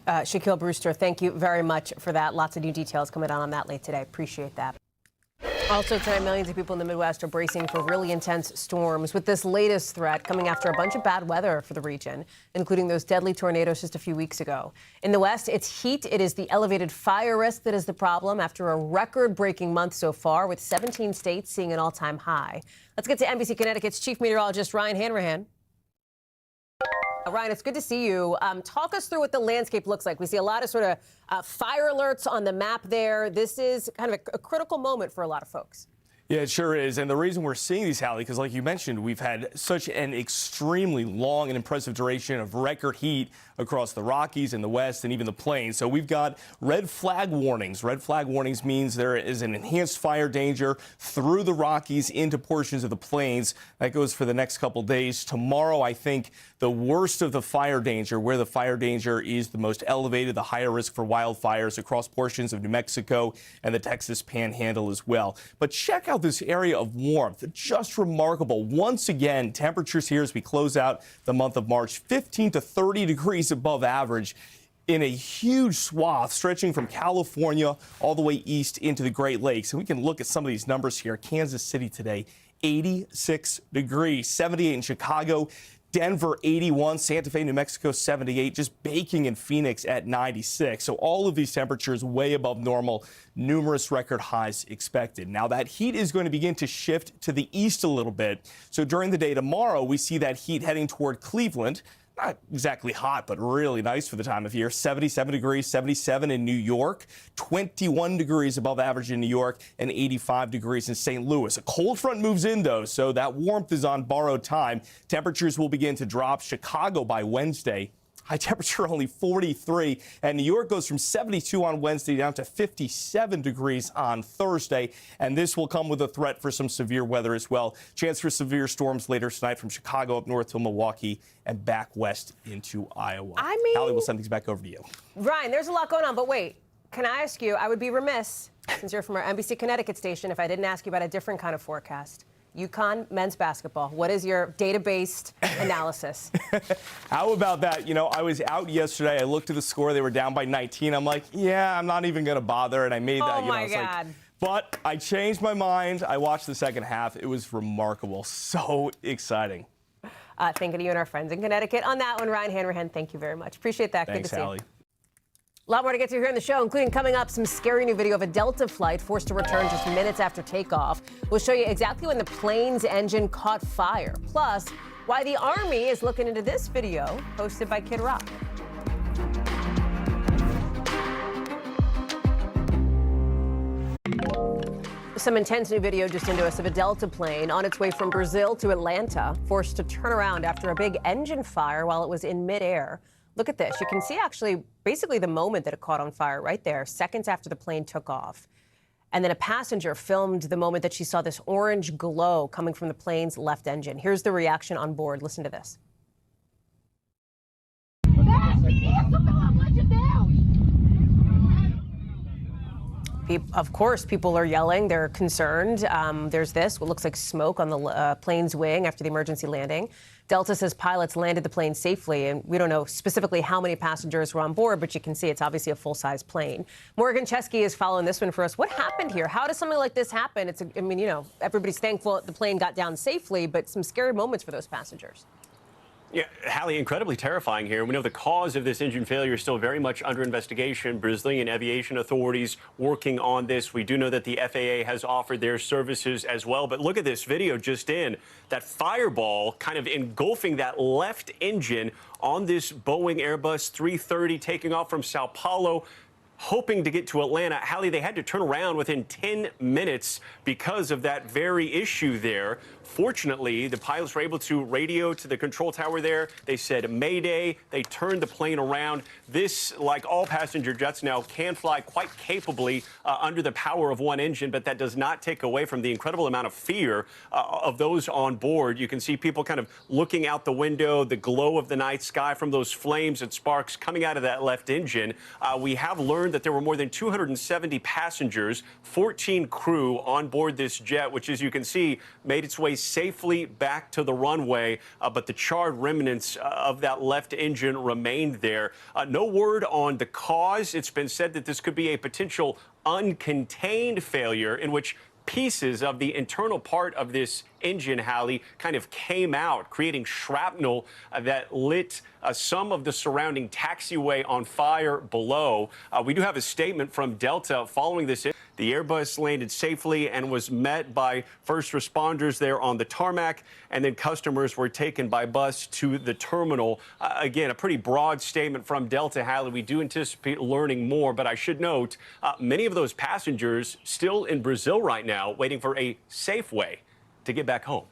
Shaquille Brewster, thank you very much for that. Lots of new details coming on that late today. Appreciate that. Also tonight, millions of people in the Midwest are bracing for really intense storms, with this latest threat coming after a bunch of bad weather for the region, including those deadly tornadoes just a few weeks ago. In the West, it's heat. It is the elevated fire risk that is the problem after a record-breaking month so far, with 17 states seeing an all-time high. Let's get to NBC Connecticut's chief meteorologist, Ryan Hanrahan. Ryan, it's good to see you. Talk us through what the landscape looks like. We see a lot of sort of fire alerts on the map there. This is kind of a critical moment for a lot of folks. Yeah, it sure is. And the reason we're seeing these, Hallie, because like you mentioned, we've had such an extremely long and impressive duration of record heat across the Rockies and the West and even the Plains. So we've got red flag warnings. Red flag warnings means there is an enhanced fire danger through the Rockies into portions of the Plains. That goes for the next couple days. Tomorrow, I think the worst of the fire danger, where the fire danger is the most elevated, the higher risk for wildfires across portions of New Mexico and the Texas Panhandle as well. But check out this area of warmth. Just remarkable. Once again, temperatures here as we close out the month of March, 15 to 30 degrees above average in a huge swath stretching from California all the way east into the Great Lakes. And we can look at some of these numbers here. Kansas City today, 86 degrees, 78 in Chicago, Denver 81, Santa Fe, New Mexico 78, just baking in Phoenix at 96. So all of these temperatures way above normal, numerous record highs expected. Now that heat is going to begin to shift to the east a little bit. So during the day tomorrow, we see that heat heading toward Cleveland. Not exactly hot, but really nice for the time of year. 77 degrees, 77 in New York, 21 degrees above average in New York, and 85 degrees in St. Louis. A cold front moves in, though, so that warmth is on borrowed time. Temperatures will begin to drop. Chicago by Wednesday, high temperature only 43, and New York goes from 72 on Wednesday down to 57 degrees on Thursday, and this will come with a threat for some severe weather as well. Chance for severe storms later tonight from Chicago up north to Milwaukee and back west into Iowa. I mean, Hallie, we'll send things back over to you. Ryan, there's a lot going on, but wait, can I ask you, I would be remiss, since you're from our NBC Connecticut station, if I didn't ask you about a different kind of forecast. UConn men's basketball. What is your data-based analysis? How about that? You know, I was out yesterday. I looked at the score. They were down by 19. I'm like, yeah, I'm not even going to bother. And I made that. Oh, my God. But I changed my mind. I watched the second half. It was remarkable. So exciting. Thinking of you and our friends in Connecticut on that one. Ryan Hanrahan, thank you very much. Appreciate that. Thanks, good to Hallie. see you. A lot more to get to here in the show, including coming up some scary new video of a Delta flight forced to return just minutes after takeoff. We'll show you exactly when the plane's engine caught fire. Plus, why the Army is looking into this video posted by Kid Rock. Some intense new video just into us of a Delta plane on its way from Brazil to Atlanta, forced to turn around after a big engine fire while it was in midair. Look at this. You can see actually basically the moment that it caught on fire right there, seconds after the plane took off. And then a passenger filmed the moment that she saw this orange glow coming from the plane's left engine. Here's the reaction on board. Listen to this. Of course, people are yelling. They're concerned. There's this, what looks like smoke on the plane's wing after the emergency landing. Delta says pilots landed the plane safely, and we don't know specifically how many passengers were on board, but you can see it's obviously a full-size plane. Morgan Chesky is following this one for us. What happened here? How does something like this happen? I mean, you know, everybody's thankful the plane got down safely, but some scary moments for those passengers. Yeah, Hallie, incredibly terrifying here. We know the cause of this engine failure is still very much under investigation. Brazilian aviation authorities working on this. We do know that the FAA has offered their services as well. But look at this video just in. That fireball kind of engulfing that left engine on this Boeing Airbus 330 taking off from Sao Paulo, hoping to get to Atlanta. Hallie, they had to turn around within 10 minutes because of that very issue there. Fortunately, the pilots were able to radio to the control tower there. They said Mayday. They turned the plane around. This, like all passenger jets now, can fly quite capably under the power of one engine, but that does not take away from the incredible amount of fear of those on board. You can see people kind of looking out the window, the glow of the night sky from those flames and sparks coming out of that left engine. We have learned that there were more than 270 passengers, 14 crew on board this jet, which, as you can see, made its way safely back to the runway. But the charred remnants of that left engine remained there. No word on the cause. It's been said that this could be a potential uncontained failure in which pieces of the internal part of this engine, Hallie, kind of came out, creating shrapnel that lit some of the surrounding taxiway on fire below. We do have a statement from Delta following this. The Airbus landed safely and was met by first responders there on the tarmac, and then customers were taken by bus to the terminal. Again, a pretty broad statement from Delta, Hallie. We do anticipate learning more, but I should note many of those passengers still in Brazil right now, waiting for a safe way to get back home.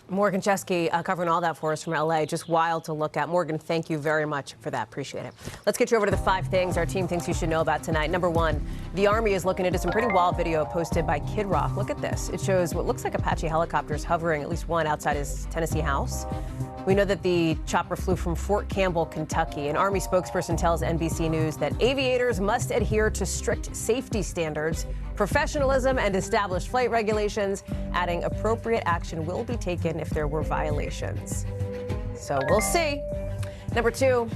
Morgan Chesky covering all that for us from L.A. Just wild to look at. Morgan, thank you very much for that. Appreciate it. Let's get you over to the 5 things our team thinks you should know about tonight. Number 1, the Army is looking into some pretty wild video posted by Kid Rock. Look at this. It shows what looks like Apache helicopters hovering, at least one, outside his Tennessee house. We know that the chopper flew from Fort Campbell, Kentucky. An Army spokesperson tells NBC News that aviators must adhere to strict safety standards, professionalism, and established flight regulations, adding appropriate action will be taken if there were violations. So we'll see. Number 2,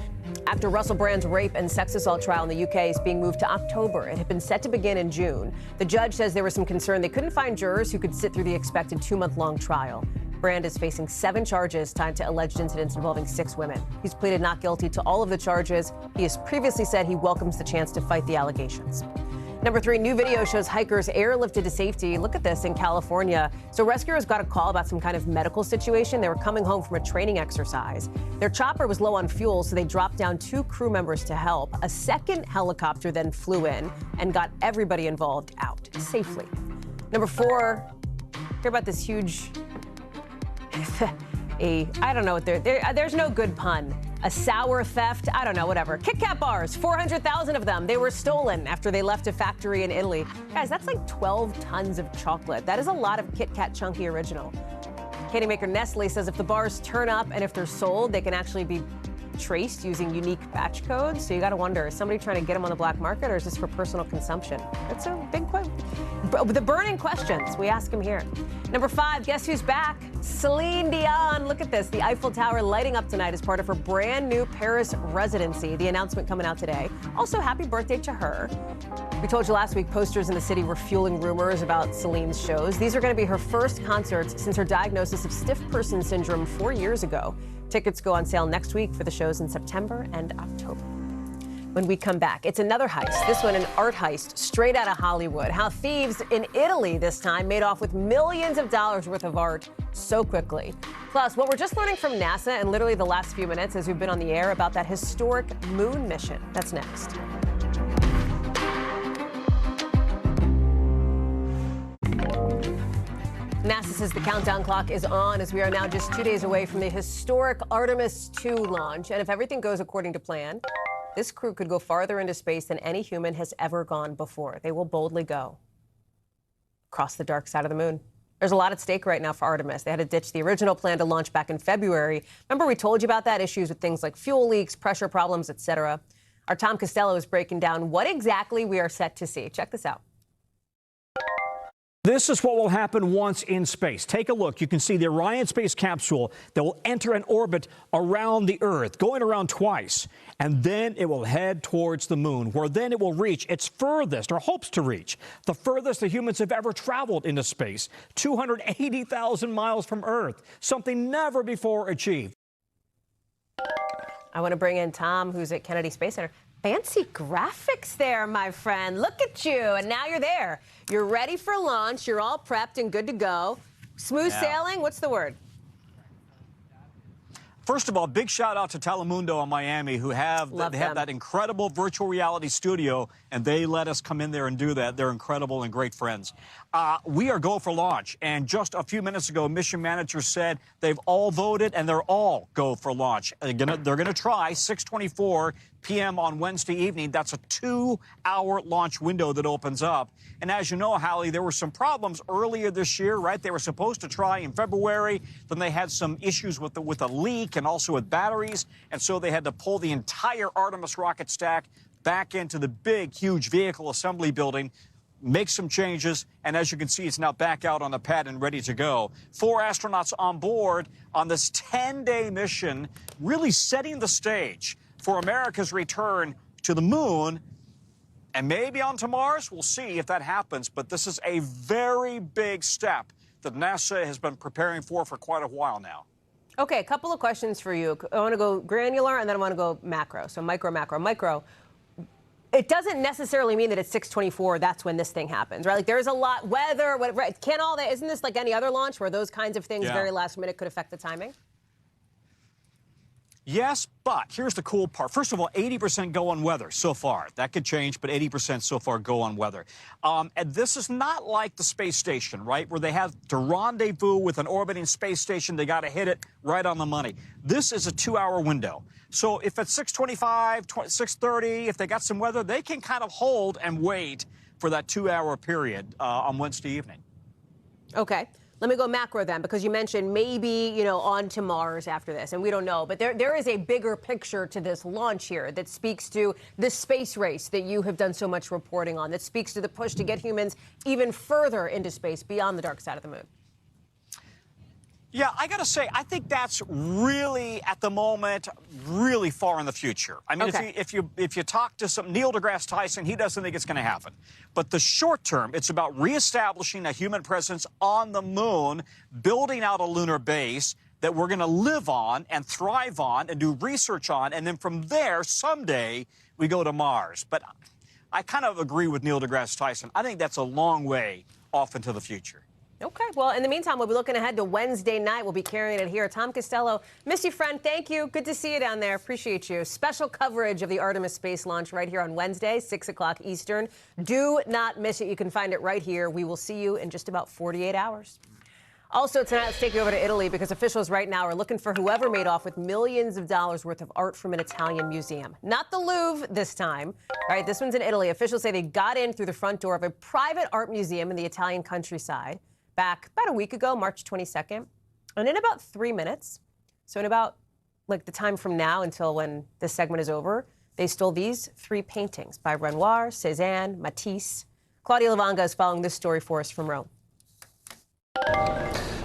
after Russell Brand's rape and sex assault trial in the UK is being moved to October. It had been set to begin in June. The judge says there was some concern they couldn't find jurors who could sit through the expected 2-month-long trial. Brand is facing 7 charges tied to alleged incidents involving 6 women. He's pleaded not guilty to all of the charges. He has previously said he welcomes the chance to fight the allegations. Number 3, new video shows hikers airlifted to safety. Look at this in California. So rescuers got a call about some kind of medical situation. They were coming home from a training exercise. Their chopper was low on fuel, so they dropped down 2 crew members to help. A second helicopter then flew in and got everybody involved out safely. Number 4, hear about this huge, I don't know what there's no good pun. A sour theft, I don't know, whatever. Kit Kat bars, 400,000 of them. They were stolen after they left a factory in Italy. Guys, that's like 12 tons of chocolate. That is a lot of Kit Kat Chunky Original. Candy maker Nestle says if the bars turn up and if they're sold, they can actually be traced using unique batch codes. So you got to wonder, is somebody trying to get them on the black market or is this for personal consumption? That's a big question. The burning questions, we ask them here. Number 5, guess who's back? Celine Dion. Look at this. The Eiffel Tower lighting up tonight as part of her brand new Paris residency. The announcement coming out today. Also, happy birthday to her. We told you last week posters in the city were fueling rumors about Celine's shows. These are going to be her first concerts since her diagnosis of stiff person syndrome 4 years ago. Tickets go on sale next week for the shows in September and October. When we come back, it's another heist. This one, an art heist straight out of Hollywood. How thieves in Italy this time made off with millions of dollars worth of art so quickly. Plus, what we're just learning from NASA in literally the last few minutes as we've been on the air about that historic moon mission. That's next. NASA says the countdown clock is on as we are now just 2 days away from the historic Artemis II launch. And if everything goes according to plan, this crew could go farther into space than any human has ever gone before. They will boldly go across the dark side of the moon. There's a lot at stake right now for Artemis. They had to ditch the original plan to launch back in February. Remember we told you about that? Issues with things like fuel leaks, pressure problems, etc. Our Tom Costello is breaking down what exactly we are set to see. Check this out. This is what will happen once in space. Take a look. You can see the Orion space capsule that will enter an orbit around the Earth, going around twice. And then it will head towards the moon, where then it will reach its furthest, or hopes to reach, the furthest the humans have ever traveled into space, 280,000 miles from Earth, something never before achieved. I want to bring in Tom, who's at Kennedy Space Center. Fancy graphics there, my friend. Look at you. And now you're there. You're ready for launch. You're all prepped and good to go. Smooth sailing. What's the word? First of all, big shout out to Telemundo in Miami, who have that incredible virtual reality studio, and they let us come in there and do that. They're incredible and great friends. We are go for launch, and just a few minutes ago, mission managers said they've all voted and they're all go for launch. They're gonna try 6:24 p.m. on Wednesday evening. That's a 2-hour launch window that opens up. And as you know, Hallie, there were some problems earlier this year, right? They were supposed to try in February. Then they had some issues with a leak and also with batteries. And so they had to pull the entire Artemis rocket stack back into the big, huge vehicle assembly building, make some changes. And as you can see, it's now back out on the pad and ready to go. 4 astronauts on board on this 10-day mission, really setting the stage for America's return to the moon. And maybe onto Mars. We'll see if that happens. But this is a very big step that NASA has been preparing for quite a while now. Okay, a couple of questions for you. I want to go granular, and then I want to go macro. So micro, macro, micro. It doesn't necessarily mean that at 6:24, that's when this thing happens, right? Like, there's a lot, weather, whatever. Can't all that, isn't this like any other launch where those kinds of things very last minute could affect the timing? Yes, but here's the cool part. First of all, 80% go on weather so far. That could change, but 80% so far go on weather. And this is not like the space station, right, where they have to rendezvous with an orbiting space station. They got to hit it right on the money. This is a 2-hour window. So if it's 6:25, 6:30, if they got some weather, they can kind of hold and wait for that 2-hour period on Wednesday evening. Okay. Let me go macro then, because you mentioned maybe, you know, on to Mars after this, and we don't know. But there is a bigger picture to this launch here that speaks to the space race that you have done so much reporting on, that speaks to the push to get humans even further into space beyond the dark side of the moon. Yeah, I got to say, I think that's really, at the moment, really far in the future. I mean, if you talk to some Neil deGrasse Tyson, he doesn't think it's going to happen. But the short term, it's about reestablishing a human presence on the moon, building out a lunar base that we're going to live on and thrive on and do research on, and then from there, someday, we go to Mars. But I kind of agree with Neil deGrasse Tyson. I think that's a long way off into the future. Okay, well, in the meantime, we'll be looking ahead to Wednesday night. We'll be carrying it here. Tom Costello, miss you, friend. Thank you. Good to see you down there. Appreciate you. Special coverage of the Artemis space launch right here on Wednesday, 6 o'clock Eastern. Do not miss it. You can find it right here. We will see you in just about 48 hours. Also tonight, let's take you over to Italy, because officials right now are looking for whoever made off with millions of dollars worth of art from an Italian museum. Not the Louvre this time. All right, this one's in Italy. Officials say they got in through the front door of a private art museum in the Italian countryside back about a week ago, March 22nd. And in about 3 minutes, so in about like the time from now until when this segment is over, they stole these 3 paintings by Renoir, Cézanne, Matisse. Claudia Lavanga is following this story for us from Rome.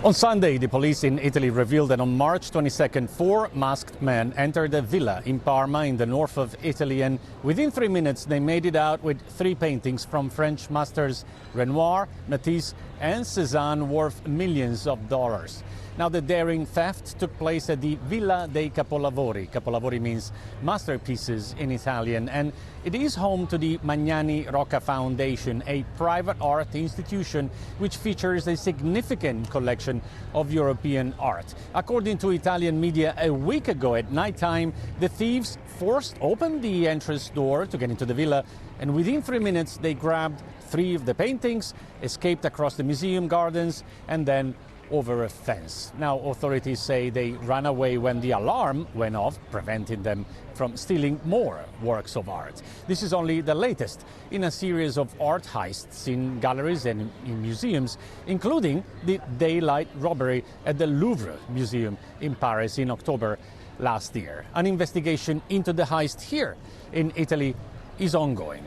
On Sunday, the police in Italy revealed that on March 22nd, 4 masked men entered a villa in Parma in the north of Italy, and within 3 minutes they made it out with 3 paintings from French masters Renoir, Matisse and Cézanne worth millions of dollars. Now, the daring theft took place at the Villa dei Capolavori. Capolavori means masterpieces in Italian, and it is home to the Magnani Rocca Foundation, a private art institution which features a significant collection of European art. According to Italian media, a week ago at nighttime, the thieves forced open the entrance door to get into the villa, and within 3 minutes they grabbed 3 of the paintings, escaped across the museum gardens, and then over a fence. Now, authorities say they ran away when the alarm went off, preventing them from stealing more works of art. This is only the latest in a series of art heists in galleries and in museums, including the daylight robbery at the Louvre Museum in Paris in October last year. An investigation into the heist here in Italy is ongoing.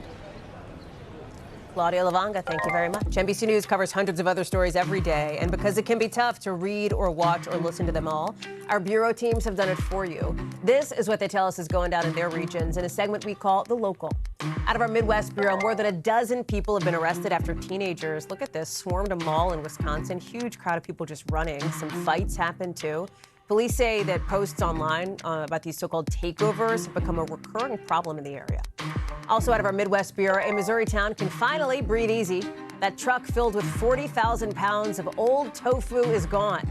Claudia Lavanga, thank you very much. NBC News covers hundreds of other stories every day, and because it can be tough to read or watch or listen to them all, our bureau teams have done it for you. This is what they tell us is going down in their regions in a segment we call The Local. Out of our Midwest bureau, more than a dozen people have been arrested after teenagers, look at this, swarmed a mall in Wisconsin. Huge crowd of people just running. Some fights happened too. Police say that posts online about these so-called takeovers have become a recurring problem in the area. Also out of our Midwest bureau, a Missouri town can finally breathe easy. That truck filled with 40,000 pounds of old tofu is gone.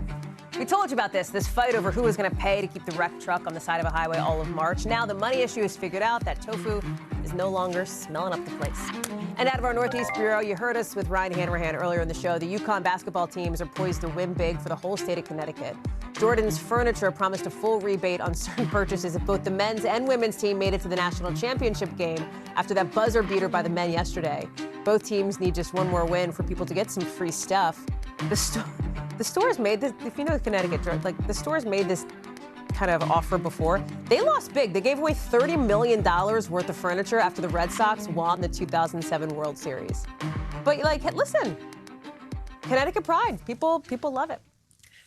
We told you about this fight over who was going to pay to keep the wrecked truck on the side of a highway all of March. Now the money issue is figured out. That tofu is no longer smelling up the place. And out of our Northeast Bureau, you heard us with Ryan Hanrahan earlier in the show. The UConn basketball teams are poised to win big for the whole state of Connecticut. Jordan's Furniture promised a full rebate on certain purchases if both the men's and women's team made it to the national championship game after that buzzer beater by the men yesterday. Both teams need just one more win for people to get some free stuff. The stores made this, if you know Connecticut, like the stores made this kind of offer before. They lost big. They gave away $30 million worth of furniture after the Red Sox won the 2007 World Series. But like, listen, Connecticut pride, people love it.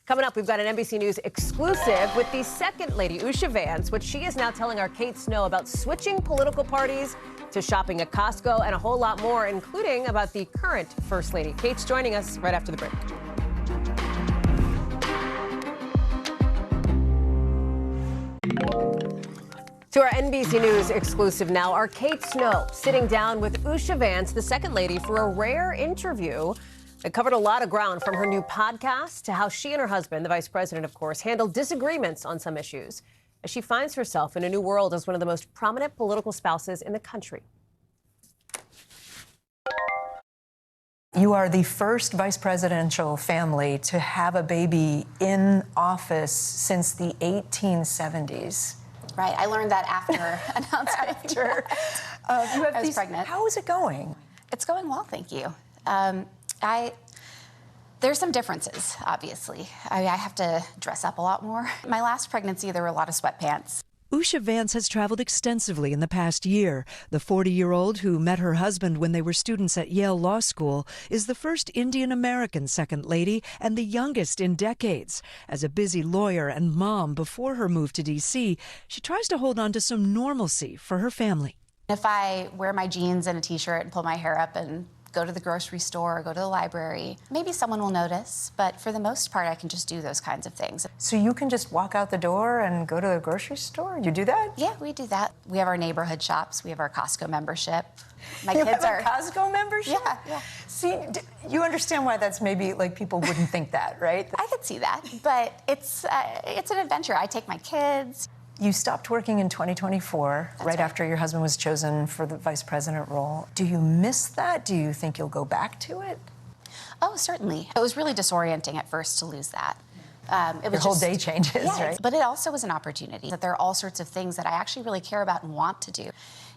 Coming up, we've got an NBC News exclusive with the second lady, Usha Vance, which she is now telling our Kate Snow about switching political parties to shopping at Costco and a whole lot more, including about the current First Lady. Kate's joining us right after the break. To our NBC News exclusive now, our Kate Snow sitting down with Usha Vance, the second lady, for a rare interview that covered a lot of ground, from her new podcast to how she and her husband, the vice president, of course, handled disagreements on some issues as she finds herself in a new world as one of the most prominent political spouses in the country. You are the first vice presidential family to have a baby in office since the 1870s. Right, I learned that after announcing. I was pregnant. How is it going? It's going well, thank you. There's some differences, obviously. I have to dress up a lot more. My last pregnancy, there were a lot of sweatpants. Usha Vance has traveled extensively in the past year. The 40-year-old who met her husband when they were students at Yale Law School is the first Indian-American second lady and the youngest in decades. As a busy lawyer and mom before her move to D.C., she tries to hold on to some normalcy for her family. If I wear my jeans and a T-shirt and pull my hair up and go to the grocery store or go to the library, maybe someone will notice, but for the most part, I can just do those kinds of things. So you can just walk out the door and go to the grocery store? You do that? Yeah, we do that. We have our neighborhood shops. We have our Costco membership. My you kids have a Costco membership? Yeah. See, you understand why that's maybe, like, people wouldn't think that, right? I could see that, but it's an adventure. I take my kids. You stopped working in 2024, right after your husband was chosen for the vice president role. Do you miss that? Do you think you'll go back to it? Oh, certainly. It was really disorienting at first to lose that. Your whole day changes, right? But it also was an opportunity. That there are all sorts of things that I actually really care about and want to do.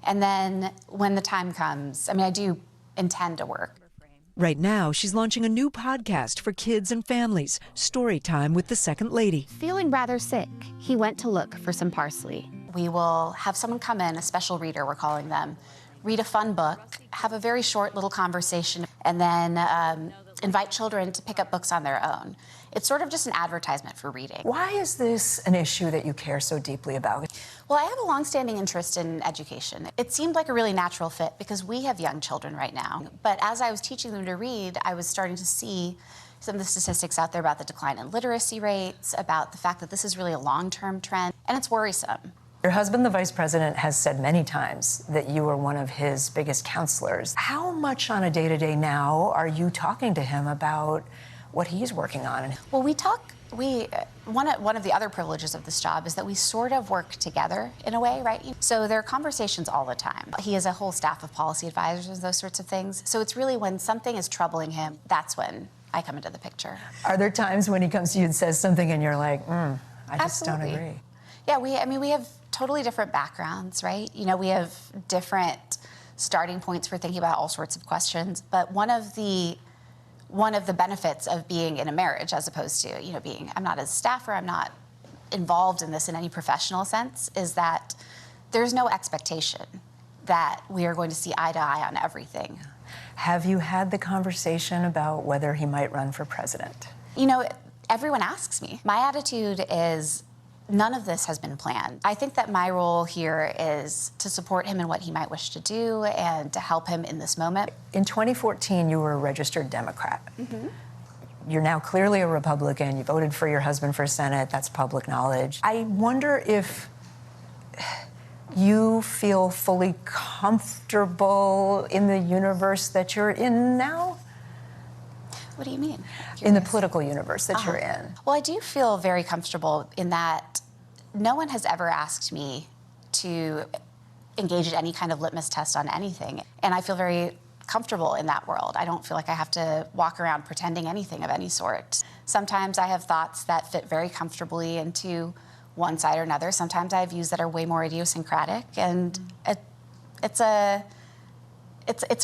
And then when the time comes, I mean, I do intend to work. Right now, she's launching a new podcast for kids and families, Story Time with the Second Lady. Feeling rather sick, he went to look for some parsley. We will have someone come in, a special reader, we're calling them, read a fun book, have a very short little conversation, and then invite children to pick up books on their own. It's sort of just an advertisement for reading. Why is this an issue that you care so deeply about? Well, I have a longstanding interest in education. It seemed like a really natural fit because we have young children right now. But as I was teaching them to read, I was starting to see some of the statistics out there about the decline in literacy rates, about the fact that this is really a long-term trend, and it's worrisome. Your husband, the vice president, has said many times that you are one of his biggest counselors. How much on a day-to-day now are you talking to him about what he's working on? Well, one of the other privileges of this job is that we sort of work together in a way, right? So there are conversations all the time. He has a whole staff of policy advisors and those sorts of things. So it's really when something is troubling him, that's when I come into the picture. Are there times when he comes to you and says something and you're like, I just Absolutely. don't agree? Yeah, we have totally different backgrounds, right? You know, we have different starting points for thinking about all sorts of questions. But one of the benefits of being in a marriage, as opposed to, you know, I'm not a staffer, I'm not involved in this in any professional sense, is that there's no expectation that we are going to see eye to eye on everything. Have you had the conversation about whether he might run for president? You know, everyone asks me. My attitude is none of this has been planned. I think that my role here is to support him in what he might wish to do and to help him in this moment. In 2014, you were a registered Democrat. Mm-hmm. You're now clearly a Republican. You voted for your husband for Senate. That's public knowledge. I wonder if you feel fully comfortable in the universe that you're in now? What do you mean? In the political universe that you're in. Well, I do feel very comfortable in that no one has ever asked me to engage in any kind of litmus test on anything. And I feel very comfortable in that world. I don't feel like I have to walk around pretending anything of any sort. Sometimes I have thoughts that fit very comfortably into one side or another. Sometimes I have views that are way more idiosyncratic. And it's a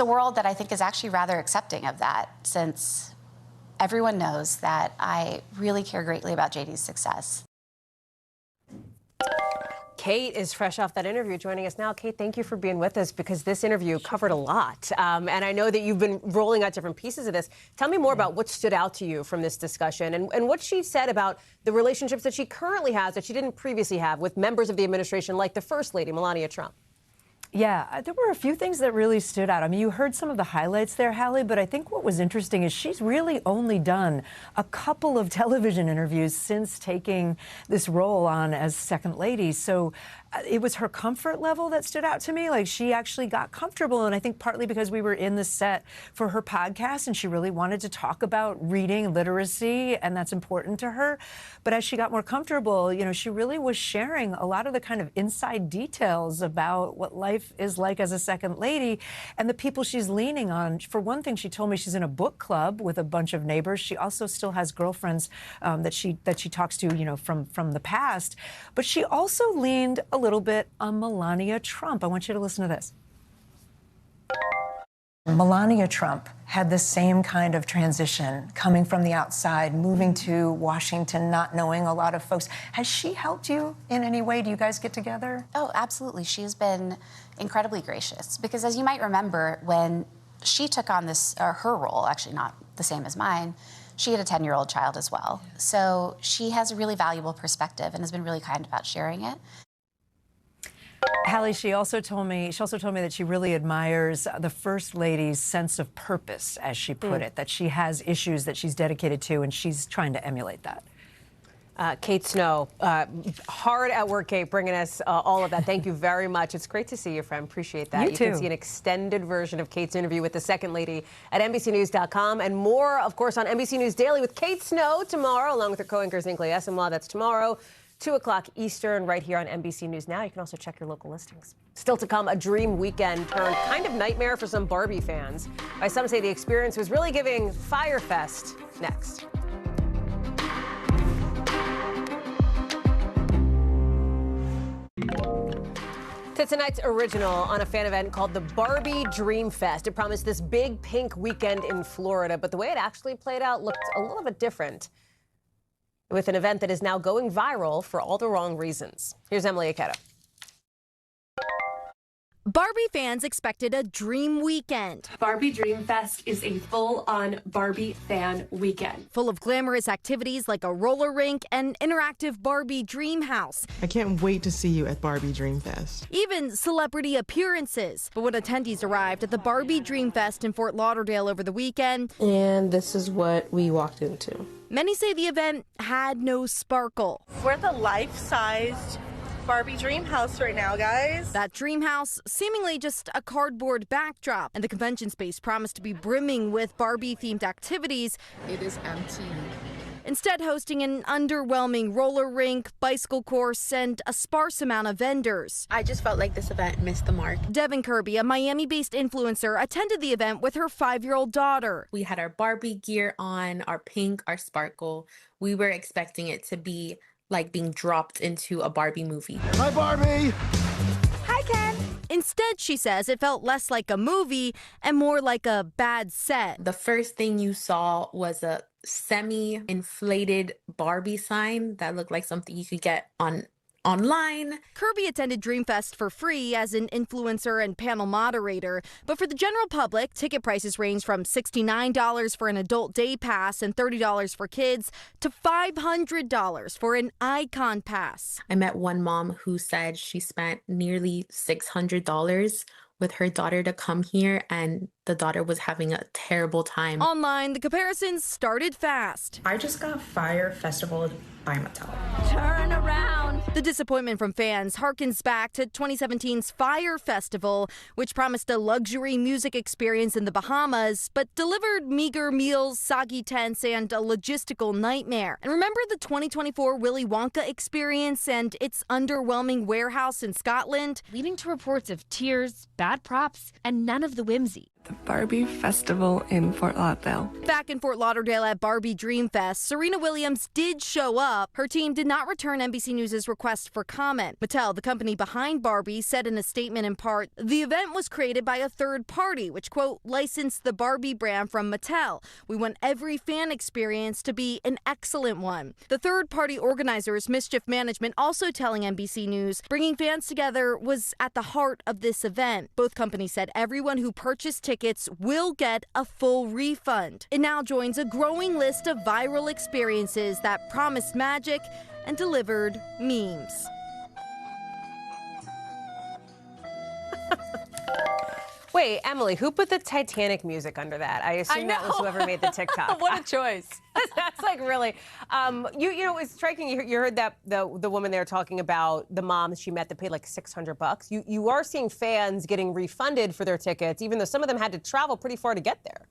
world that I think is actually rather accepting of that, since everyone knows that I really care greatly about JD's success. Kate is fresh off that interview joining us now. Kate, thank you for being with us, because this interview covered a lot. And I know that you've been rolling out different pieces of this. Tell me more about what stood out to you from this discussion and what she said about the relationships that she currently has that she didn't previously have with members of the administration, like the First Lady, Melania Trump. Yeah, there were a few things that really stood out. I mean, you heard some of the highlights there, Hallie, but I think what was interesting is she's really only done a couple of television interviews since taking this role on as Second Lady. So it was her comfort level that stood out to me. Like, she actually got comfortable, and I think partly because we were in the set for her podcast and she really wanted to talk about reading literacy, and that's important to her. But as she got more comfortable, you know, she really was sharing a lot of the kind of inside details about what life is like as a Second Lady and the people she's leaning on. For one thing, she told me she's in a book club with a bunch of neighbors. She also still has girlfriends that she talks to, you know, from the past. But she also leaned a little bit on Melania Trump. I want you to listen to this. Melania Trump had the same kind of transition, coming from the outside, moving to Washington, not knowing a lot of folks. Has she helped you in any way? Do you guys get together? Oh, absolutely. She's been incredibly gracious, because as you might remember, when she took on this, her role, actually not the same as mine, she had a 10-year-old child as well. So she has a really valuable perspective and has been really kind about sharing it. Hallie, she also told me that she really admires the First Lady's sense of purpose, as she put it, that she has issues that she's dedicated to, and she's trying to emulate that. Kate Snow, hard at work, Kate, bringing us all of that. Thank you very much. It's great to see you, friend. Appreciate that. You too. Can see an extended version of Kate's interview with the Second Lady at NBCNews.com, and more, of course, on NBC News Daily with Kate Snow tomorrow, along with her co-anchors Nicolay Esenwa. That's tomorrow, 2 o'clock Eastern, right here on NBC News Now. You can also check your local listings. Still to come, a dream weekend turned kind of nightmare for some Barbie fans. By some say the experience was really giving Fyre Fest. Next. To tonight's original on a fan event called the Barbie Dream Fest. It promised this big pink weekend in Florida, but the way it actually played out looked a little bit different, with an event that is now going viral for all the wrong reasons. Here's Emily Aketa. Barbie fans expected a dream weekend. Barbie Dream Fest is a full-on Barbie fan weekend. Full of glamorous activities like a roller rink and interactive Barbie dream house. I can't wait to see you at Barbie Dream Fest. Even celebrity appearances. But when attendees arrived at the Barbie Dream Fest in Fort Lauderdale over the weekend, And this is what we walked into. many say the event had no sparkle. We're at the life-sized Barbie dream house right now, guys. That dream house, seemingly just a cardboard backdrop, and the convention space promised to be brimming with Barbie-themed activities. It is empty. Instead, hosting an underwhelming roller rink, bicycle course, and a sparse amount of vendors. I just felt like this event missed the mark. Devin Kirby, a Miami-based influencer, attended the event with her 5-year-old daughter. We had our Barbie gear on, our pink, our sparkle. We were expecting it to be like being dropped into a Barbie movie. Hi, Barbie. Hi, Ken. Instead, she says, it felt less like a movie and more like a bad set. The first thing you saw was a semi-inflated Barbie sign that looked like something you could get online. Kirby attended Dreamfest for free as an influencer and panel moderator, but for the general public, ticket prices range from $69 for an adult day pass and $30 for kids to $500 for an icon pass. I met one mom who said she spent nearly $600 with her daughter to come here, and the daughter was having a terrible time. Online, the comparisons started fast. I just got Fyre Festival by Mattel. Turn around. around. The disappointment from fans harkens back to 2017's Fire Festival, which promised a luxury music experience in the Bahamas, but delivered meager meals, soggy tents, and a logistical nightmare. And remember the 2024 Willy Wonka experience and its underwhelming warehouse in Scotland? Leading to reports of tears, bad props, and none of the whimsy. The Barbie Festival in Fort Lauderdale. Back in Fort Lauderdale at Barbie Dream Fest, Serena Williams did show up. Her team did not return NBC News' request for comment. Mattel, the company behind Barbie, said in a statement in part, the event was created by a third party, which, quote, licensed the Barbie brand from Mattel. We want every fan experience to be an excellent one. The third party organizers, Mischief Management, also telling NBC News, bringing fans together was at the heart of this event. Both companies said everyone who purchased tickets will get a full refund. It now joins a growing list of viral experiences that promised magic and delivered memes. Wait, Emily, who put the Titanic music under that? I assume that was whoever made the TikTok. What a choice. That's like really, you know, it's striking. You heard that the woman there talking about the mom she met that paid like $600. You are seeing fans getting refunded for their tickets, even though some of them had to travel pretty far to get there.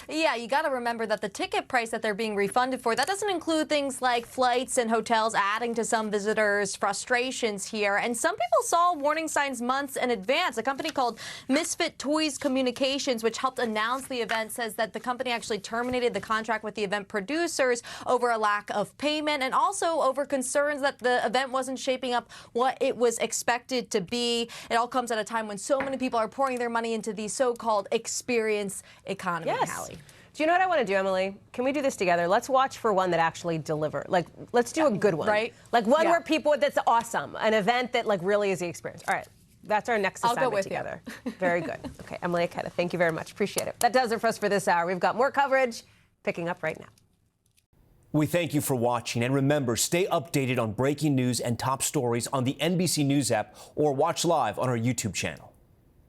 Yeah, you got to remember that the ticket price that they're being refunded for, that doesn't include things like flights and hotels, adding to some visitors' frustrations here. And some people saw warning signs months in advance. A company called Misfit Toys Communications, which helped announce the event, says that the company actually terminated the contract with the event producers over a lack of payment and also over concerns that the event wasn't shaping up what it was expected to be. It all comes at a time when so many people are pouring their money into the so-called experience economy, Yes. Hallie. Do you know what I want to do, Emily? Can we do this together? Let's watch for one that actually delivered. Like, let's do a good one. Right? Like one where people, that's awesome. An event that like really is the experience. All right. That's our next I'll assignment go with together. Very good. Okay, Emily Aketa, thank you very much. Appreciate it. That does it for us for this hour. We've got more coverage picking up right now. We thank you for watching, and remember, stay updated on breaking news and top stories on the NBC News app or watch live on our YouTube channel.